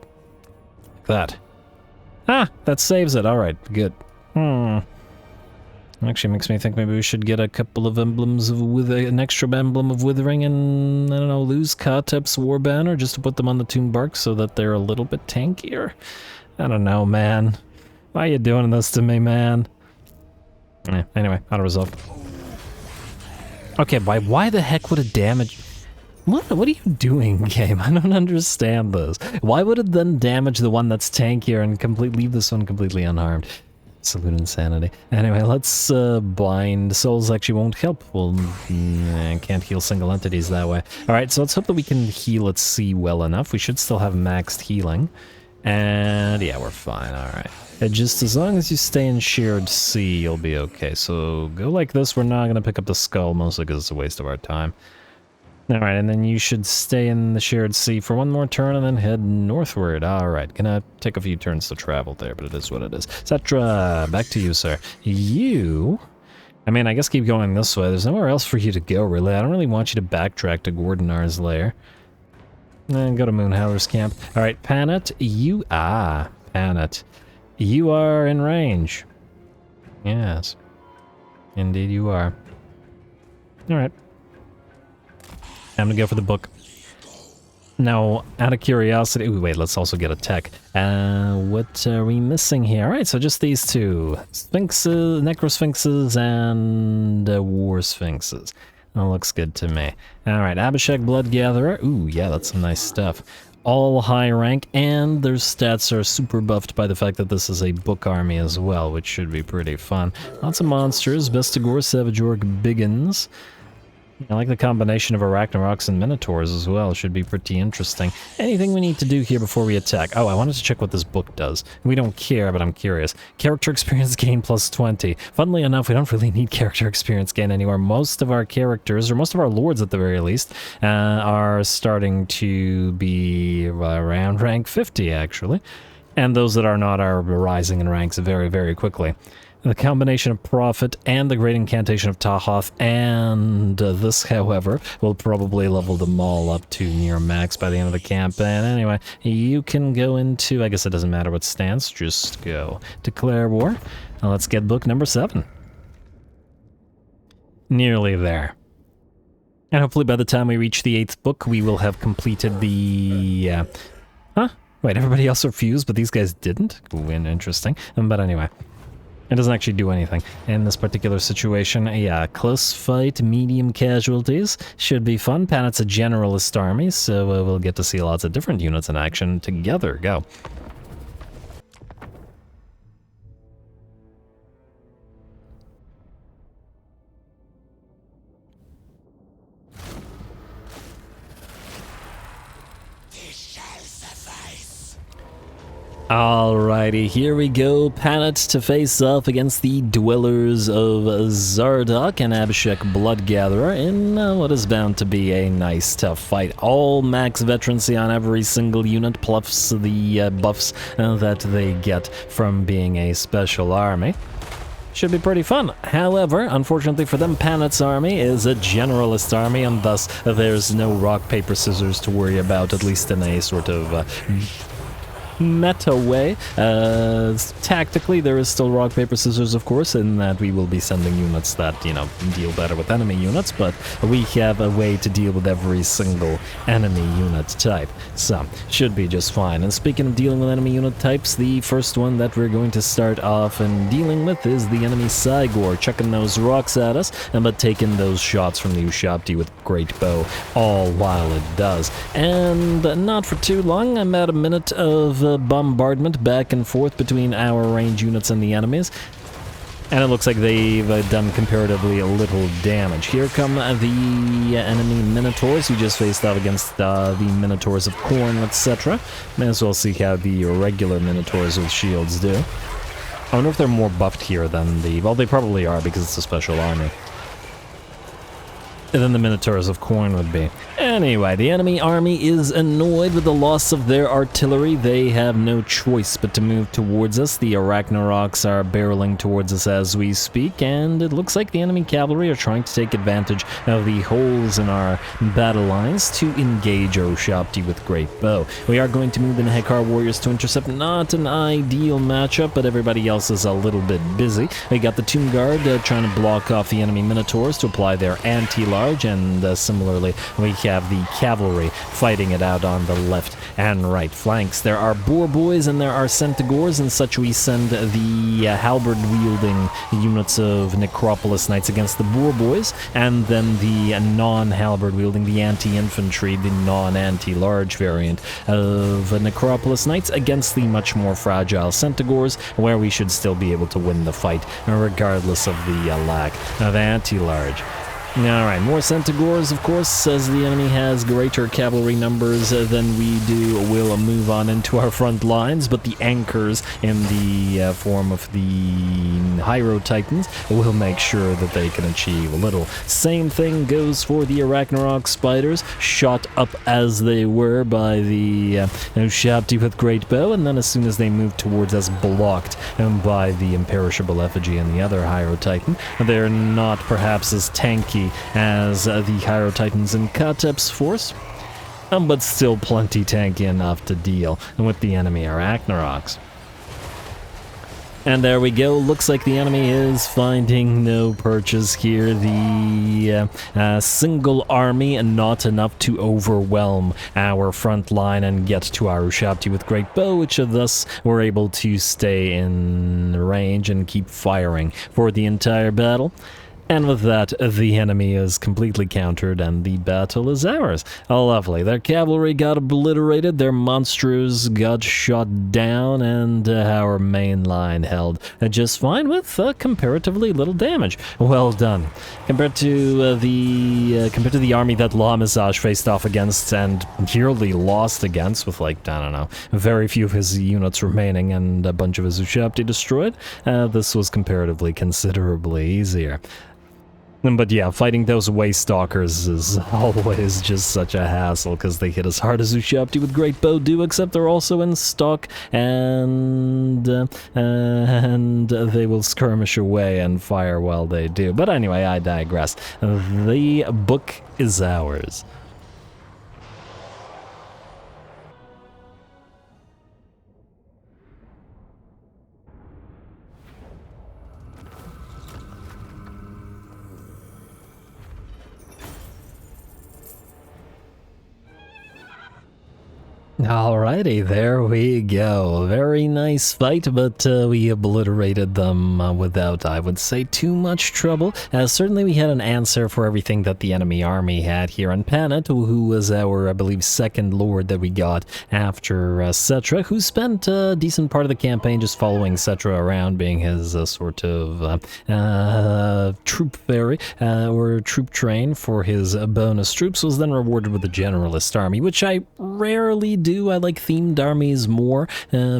That. Ah, that saves it. Alright, good. Actually makes me think maybe we should get a couple of emblems of an extra emblem of Withering and, I don't know, lose Katep's Warband, or just to put them on the Tomb Bark so that they're a little bit tankier. I don't know, man. Why are you doing this to me, man? Anyway, auto-resolve. Okay, why the heck would it damage... What are you doing, game? I don't understand this. Why would it then damage the one that's tankier and leave this one completely unharmed? Absolute insanity. Anyway, let's bind. Souls actually won't help. Well, can't heal single entities that way. Alright, so let's hope that we can heal at sea well enough. We should still have maxed healing. And yeah, we're fine, alright. Just as long as you stay in shared sea, you'll be okay. So go like this. We're not going to pick up the skull, mostly because it's a waste of our time. Alright, and then you should stay in the shared sea for one more turn and then head northward. Alright, gonna take a few turns to travel there, but it is what it is. Settra, back to you, sir. You... I mean, I guess keep going this way. There's nowhere else for you to go, really. I don't really want you to backtrack to Gordonar's lair. And go to Moonhowler's camp. Alright, Panet, you... Ah, Panet. You are in range. Yes. Indeed you are. Alright. I'm gonna go for the book. Now, out of curiosity... Ooh, wait, let's also get a tech. What are we missing here? Alright, so just these two. Sphinxes, Necrosphinxes, and War Sphinxes. That looks good to me. Alright, Abhishek Bloodgatherer. Ooh, yeah, that's some nice stuff. All high rank, and their stats are super buffed by the fact that this is a book army as well, which should be pretty fun. Lots of monsters. Bestigor, Savage Orc, Biggins. I like the combination of Arachnaroks and Minotaurs as well. Should be pretty interesting. Anything we need to do here before we attack? Oh, I wanted to check what this book does. We don't care, but I'm curious. Character experience gain plus 20. Funnily enough, we don't really need character experience gain anymore. Most of our characters, or most of our lords at the very least, are starting to be around rank 50, actually. And those that are not are rising in ranks very, very quickly. The combination of Prophet and the Great Incantation of Tahoth and this, however, will probably level them all up to near max by the end of the campaign. Anyway, you can go into... I guess it doesn't matter what stance, just go. Declare war. Now let's get book number 7. Nearly there. And hopefully by the time we reach the 8th book, we will have completed the... Huh? Wait, everybody else refused, but these guys didn't? Ooh, interesting. But anyway... It doesn't actually do anything in this particular situation. Yeah, close fight, medium casualties. Should be fun. Panet's a generalist army, so we'll get to see lots of different units in action together. Go. Alrighty, here we go. Panet to face off against the Dwellers of Zardoc and Abhishek Bloodgatherer in what is bound to be a nice, tough fight. All max veterancy on every single unit, plus the buffs that they get from being a special army. Should be pretty fun. However, unfortunately for them, Panet's army is a generalist army, and thus there's no rock, paper, scissors to worry about, at least in a sort of meta way. Tactically, there is still rock, paper, scissors, of course, in that we will be sending units that, you know, deal better with enemy units, but we have a way to deal with every single enemy unit type, so should be just fine. And speaking of dealing with enemy unit types, the first one that we're going to start off and dealing with is the enemy Cygor, chucking those rocks at us, but taking those shots from the Ushabti with great bow, all while it does. And not for too long, I'm at a minute of bombardment back and forth between our range units and the enemies, and it looks like they've done comparatively a little damage. Here come the enemy Minotaurs, who just faced off against the Minotaurs of Khorne, etc. May as well see how the regular Minotaurs with shields do. I wonder if they're more buffed here than the... well, they probably are, because it's a special army. Than the Minotaurs of Khorne would be. Anyway, the enemy army is annoyed with the loss of their artillery. They have no choice but to move towards us. The Arachnaroks are barreling towards us as we speak, and it looks like the enemy cavalry are trying to take advantage of the holes in our battle lines to engage our Ushabti with great bow. We are going to move the Nehekar warriors to intercept. Not an ideal matchup, but everybody else is a little bit busy. We got the Tomb Guard trying to block off the enemy Minotaurs to apply their anti-large, and similarly we have the cavalry fighting it out on the left and right flanks. There are boar boys and there are centigors, and such we send the halberd wielding units of Necropolis Knights against the boar boys, and then the non-halberd wielding, the anti-infantry, the non-anti-large variant of Necropolis Knights against the much more fragile centigors, where we should still be able to win the fight regardless of the lack of anti-large. Alright, more Centigors, of course, as the enemy has greater cavalry numbers than we do. We'll move on into our front lines, but the anchors in the form of the Hyro Titans will make sure that they can achieve a little. Same thing goes for the Arachnarok Spiders, shot up as they were by the Ushabti with great bow, and then as soon as they move towards us, blocked by the Imperishable Effigy and the other Hyro Titan. They're not perhaps as tanky as the Hyro Titans in Katep's force, but still plenty tanky enough to deal with the enemy Arachnaroks. And there we go. Looks like the enemy is finding no purchase here. The single army, and not enough to overwhelm our front line and get to our Ushabti with great bow, which thus we're able to stay in range and keep firing for the entire battle. And with that, the enemy is completely countered, and the battle is ours. Oh, lovely. Their cavalry got obliterated, their monsters got shot down, and our main line held just fine with comparatively little damage. Well done. Compared to the army that La Misage faced off against and nearly lost against, with, like, I don't know, very few of his units remaining and a bunch of his Ushabti destroyed, this was comparatively considerably easier. But yeah, fighting those Waste Stalkers is always just such a hassle, because they hit as hard as Ushabti with great bow do, except they're also in stock, and they will skirmish away and fire while they do. But anyway, I digress. The book is ours. Alrighty, there we go. Very nice fight, but we obliterated them without, I would say, too much trouble. Certainly we had an answer for everything that the enemy army had here on Panet, who was our, I believe, second lord that we got after Settra, who spent a decent part of the campaign just following Settra around, being his sort of troop ferry, or troop train for his bonus troops, was then rewarded with a generalist army, which I rarely do do. I like themed armies more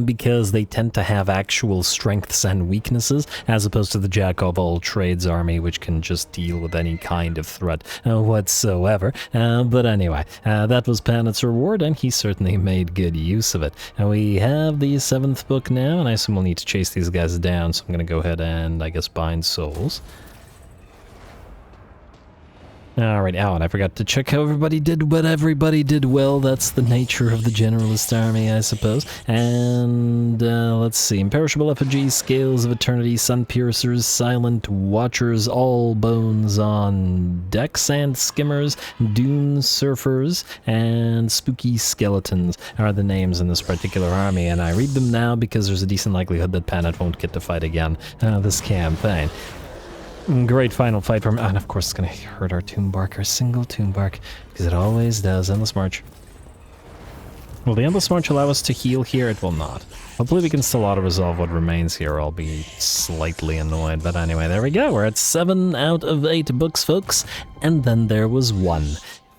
because they tend to have actual strengths and weaknesses, as opposed to the jack-of-all-trades army, which can just deal with any kind of threat whatsoever. But anyway, that was Panet's reward, and he certainly made good use of it. And we have the 7th book now, and I assume we'll need to chase these guys down, so I'm going to go ahead and, I guess, bind souls. Alright, and I forgot to check how everybody did, but everybody did well. That's the nature of the Generalist Army, I suppose. And, let's see. Imperishable Effigies, Scales of Eternity, Sun Piercers, Silent Watchers, All Bones on Deck, Sand Skimmers, Dune Surfers, and Spooky Skeletons are the names in this particular army. And I read them now because there's a decent likelihood that Panet won't get to fight again this campaign. Great final fight from, and of course it's going to hurt our Tomb Bark, our single Tomb Bark, because it always does. Endless March. Will the Endless March allow us to heal here? It will not. Hopefully we can still auto-resolve what remains here. I'll be slightly annoyed, but anyway, there we go. We're at 7 out of 8 books, folks, and then there was 1.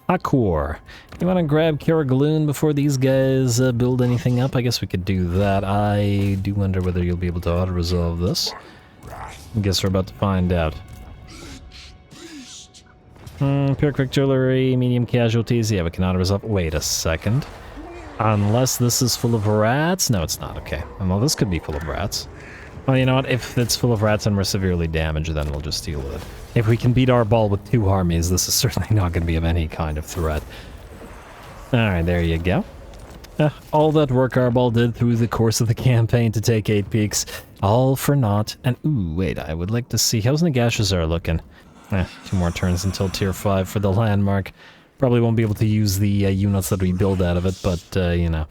Akor. You want to grab Karagaloon before these guys build anything up? I guess we could do that. I do wonder whether you'll be able to auto-resolve this. I guess we're about to find out. Pure quick artillery, medium casualties. Yeah, we can auto-resolve. Wait a second. Unless this is full of rats? No, it's not. Okay. Well, this could be full of rats. Well, you know what? If it's full of rats and we're severely damaged, then we'll just deal with it. If we can beat our ball with 2 armies, this is certainly not going to be of any kind of threat. Alright, there you go. All that work our ball did through the course of the campaign to take 8 peaks. All for naught. And, ooh, wait, I would like to see... How's Nagashazar looking? 2 more turns until tier 5 for the landmark. Probably won't be able to use the units that we build out of it, but, you know...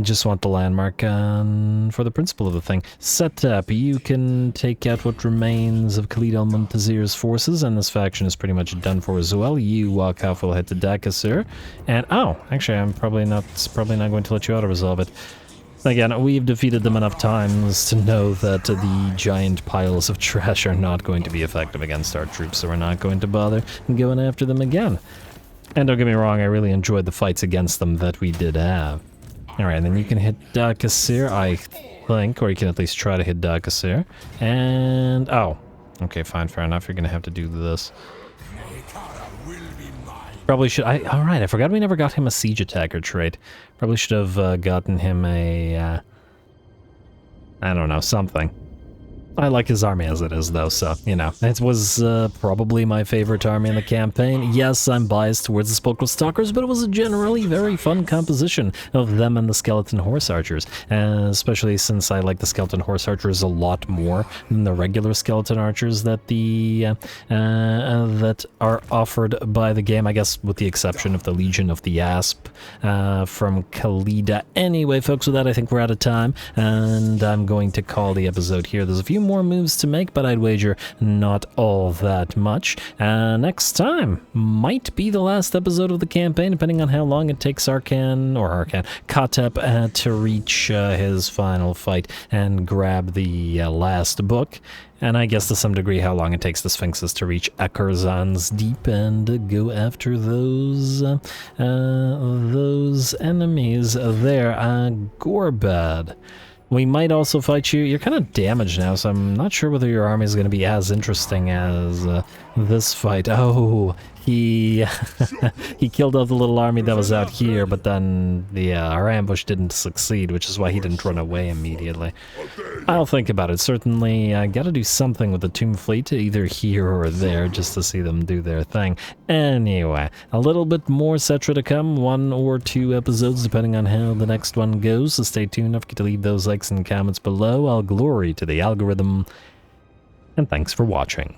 Just want the landmark for the principle of the thing. Setup. You can take out what remains of Khalid al-Muntazir's forces, and this faction is pretty much done for as well. You walk off, will head to Dakasur. And, oh, actually, I'm probably not going to let you auto-resolve it. Again, we've defeated them enough times to know that the giant piles of trash are not going to be effective against our troops, so we're not going to bother going after them again. And don't get me wrong, I really enjoyed the fights against them that we did have. Alright, then you can hit Dakasir, I think, or you can at least try to hit Dakasir. And, oh, okay, fine, fair enough, you're gonna have to do this. Probably should, alright, I forgot we never got him a siege attacker trait. Probably should have gotten him a, I don't know, something. I like his army as it is, though, so, you know. It was probably my favorite army in the campaign. Yes, I'm biased towards the Sepulchral Stalkers, but it was a generally very fun composition of them and the Skeleton Horse Archers. Especially since I like the Skeleton Horse Archers a lot more than the regular Skeleton Archers that that are offered by the game, I guess with the exception of the Legion of the Asp from Khalida. Anyway, folks, with that, I think we're out of time, and I'm going to call the episode here. There's a few more moves to make, but I'd wager not all that much. Next time might be the last episode of the campaign, depending on how long it takes Katep to reach his final fight and grab the last book. And I guess to some degree how long it takes the Sphinxes to reach Ekarzan's Deep and go after those enemies there. Gorbad. We might also fight you. You're kind of damaged now, so I'm not sure whether your army is going to be as interesting as this fight. Oh, he he killed off the little army that was out here, but then our ambush didn't succeed, which is why he didn't run away immediately. I'll think about it. Certainly got to do something with the Tomb Fleet, either here or there, just to see them do their thing. Anyway, a little bit more Settra to come, 1 or 2 episodes, depending on how the next one goes, so stay tuned. Don't forget to leave those likes and comments below. All glory to the algorithm, and thanks for watching.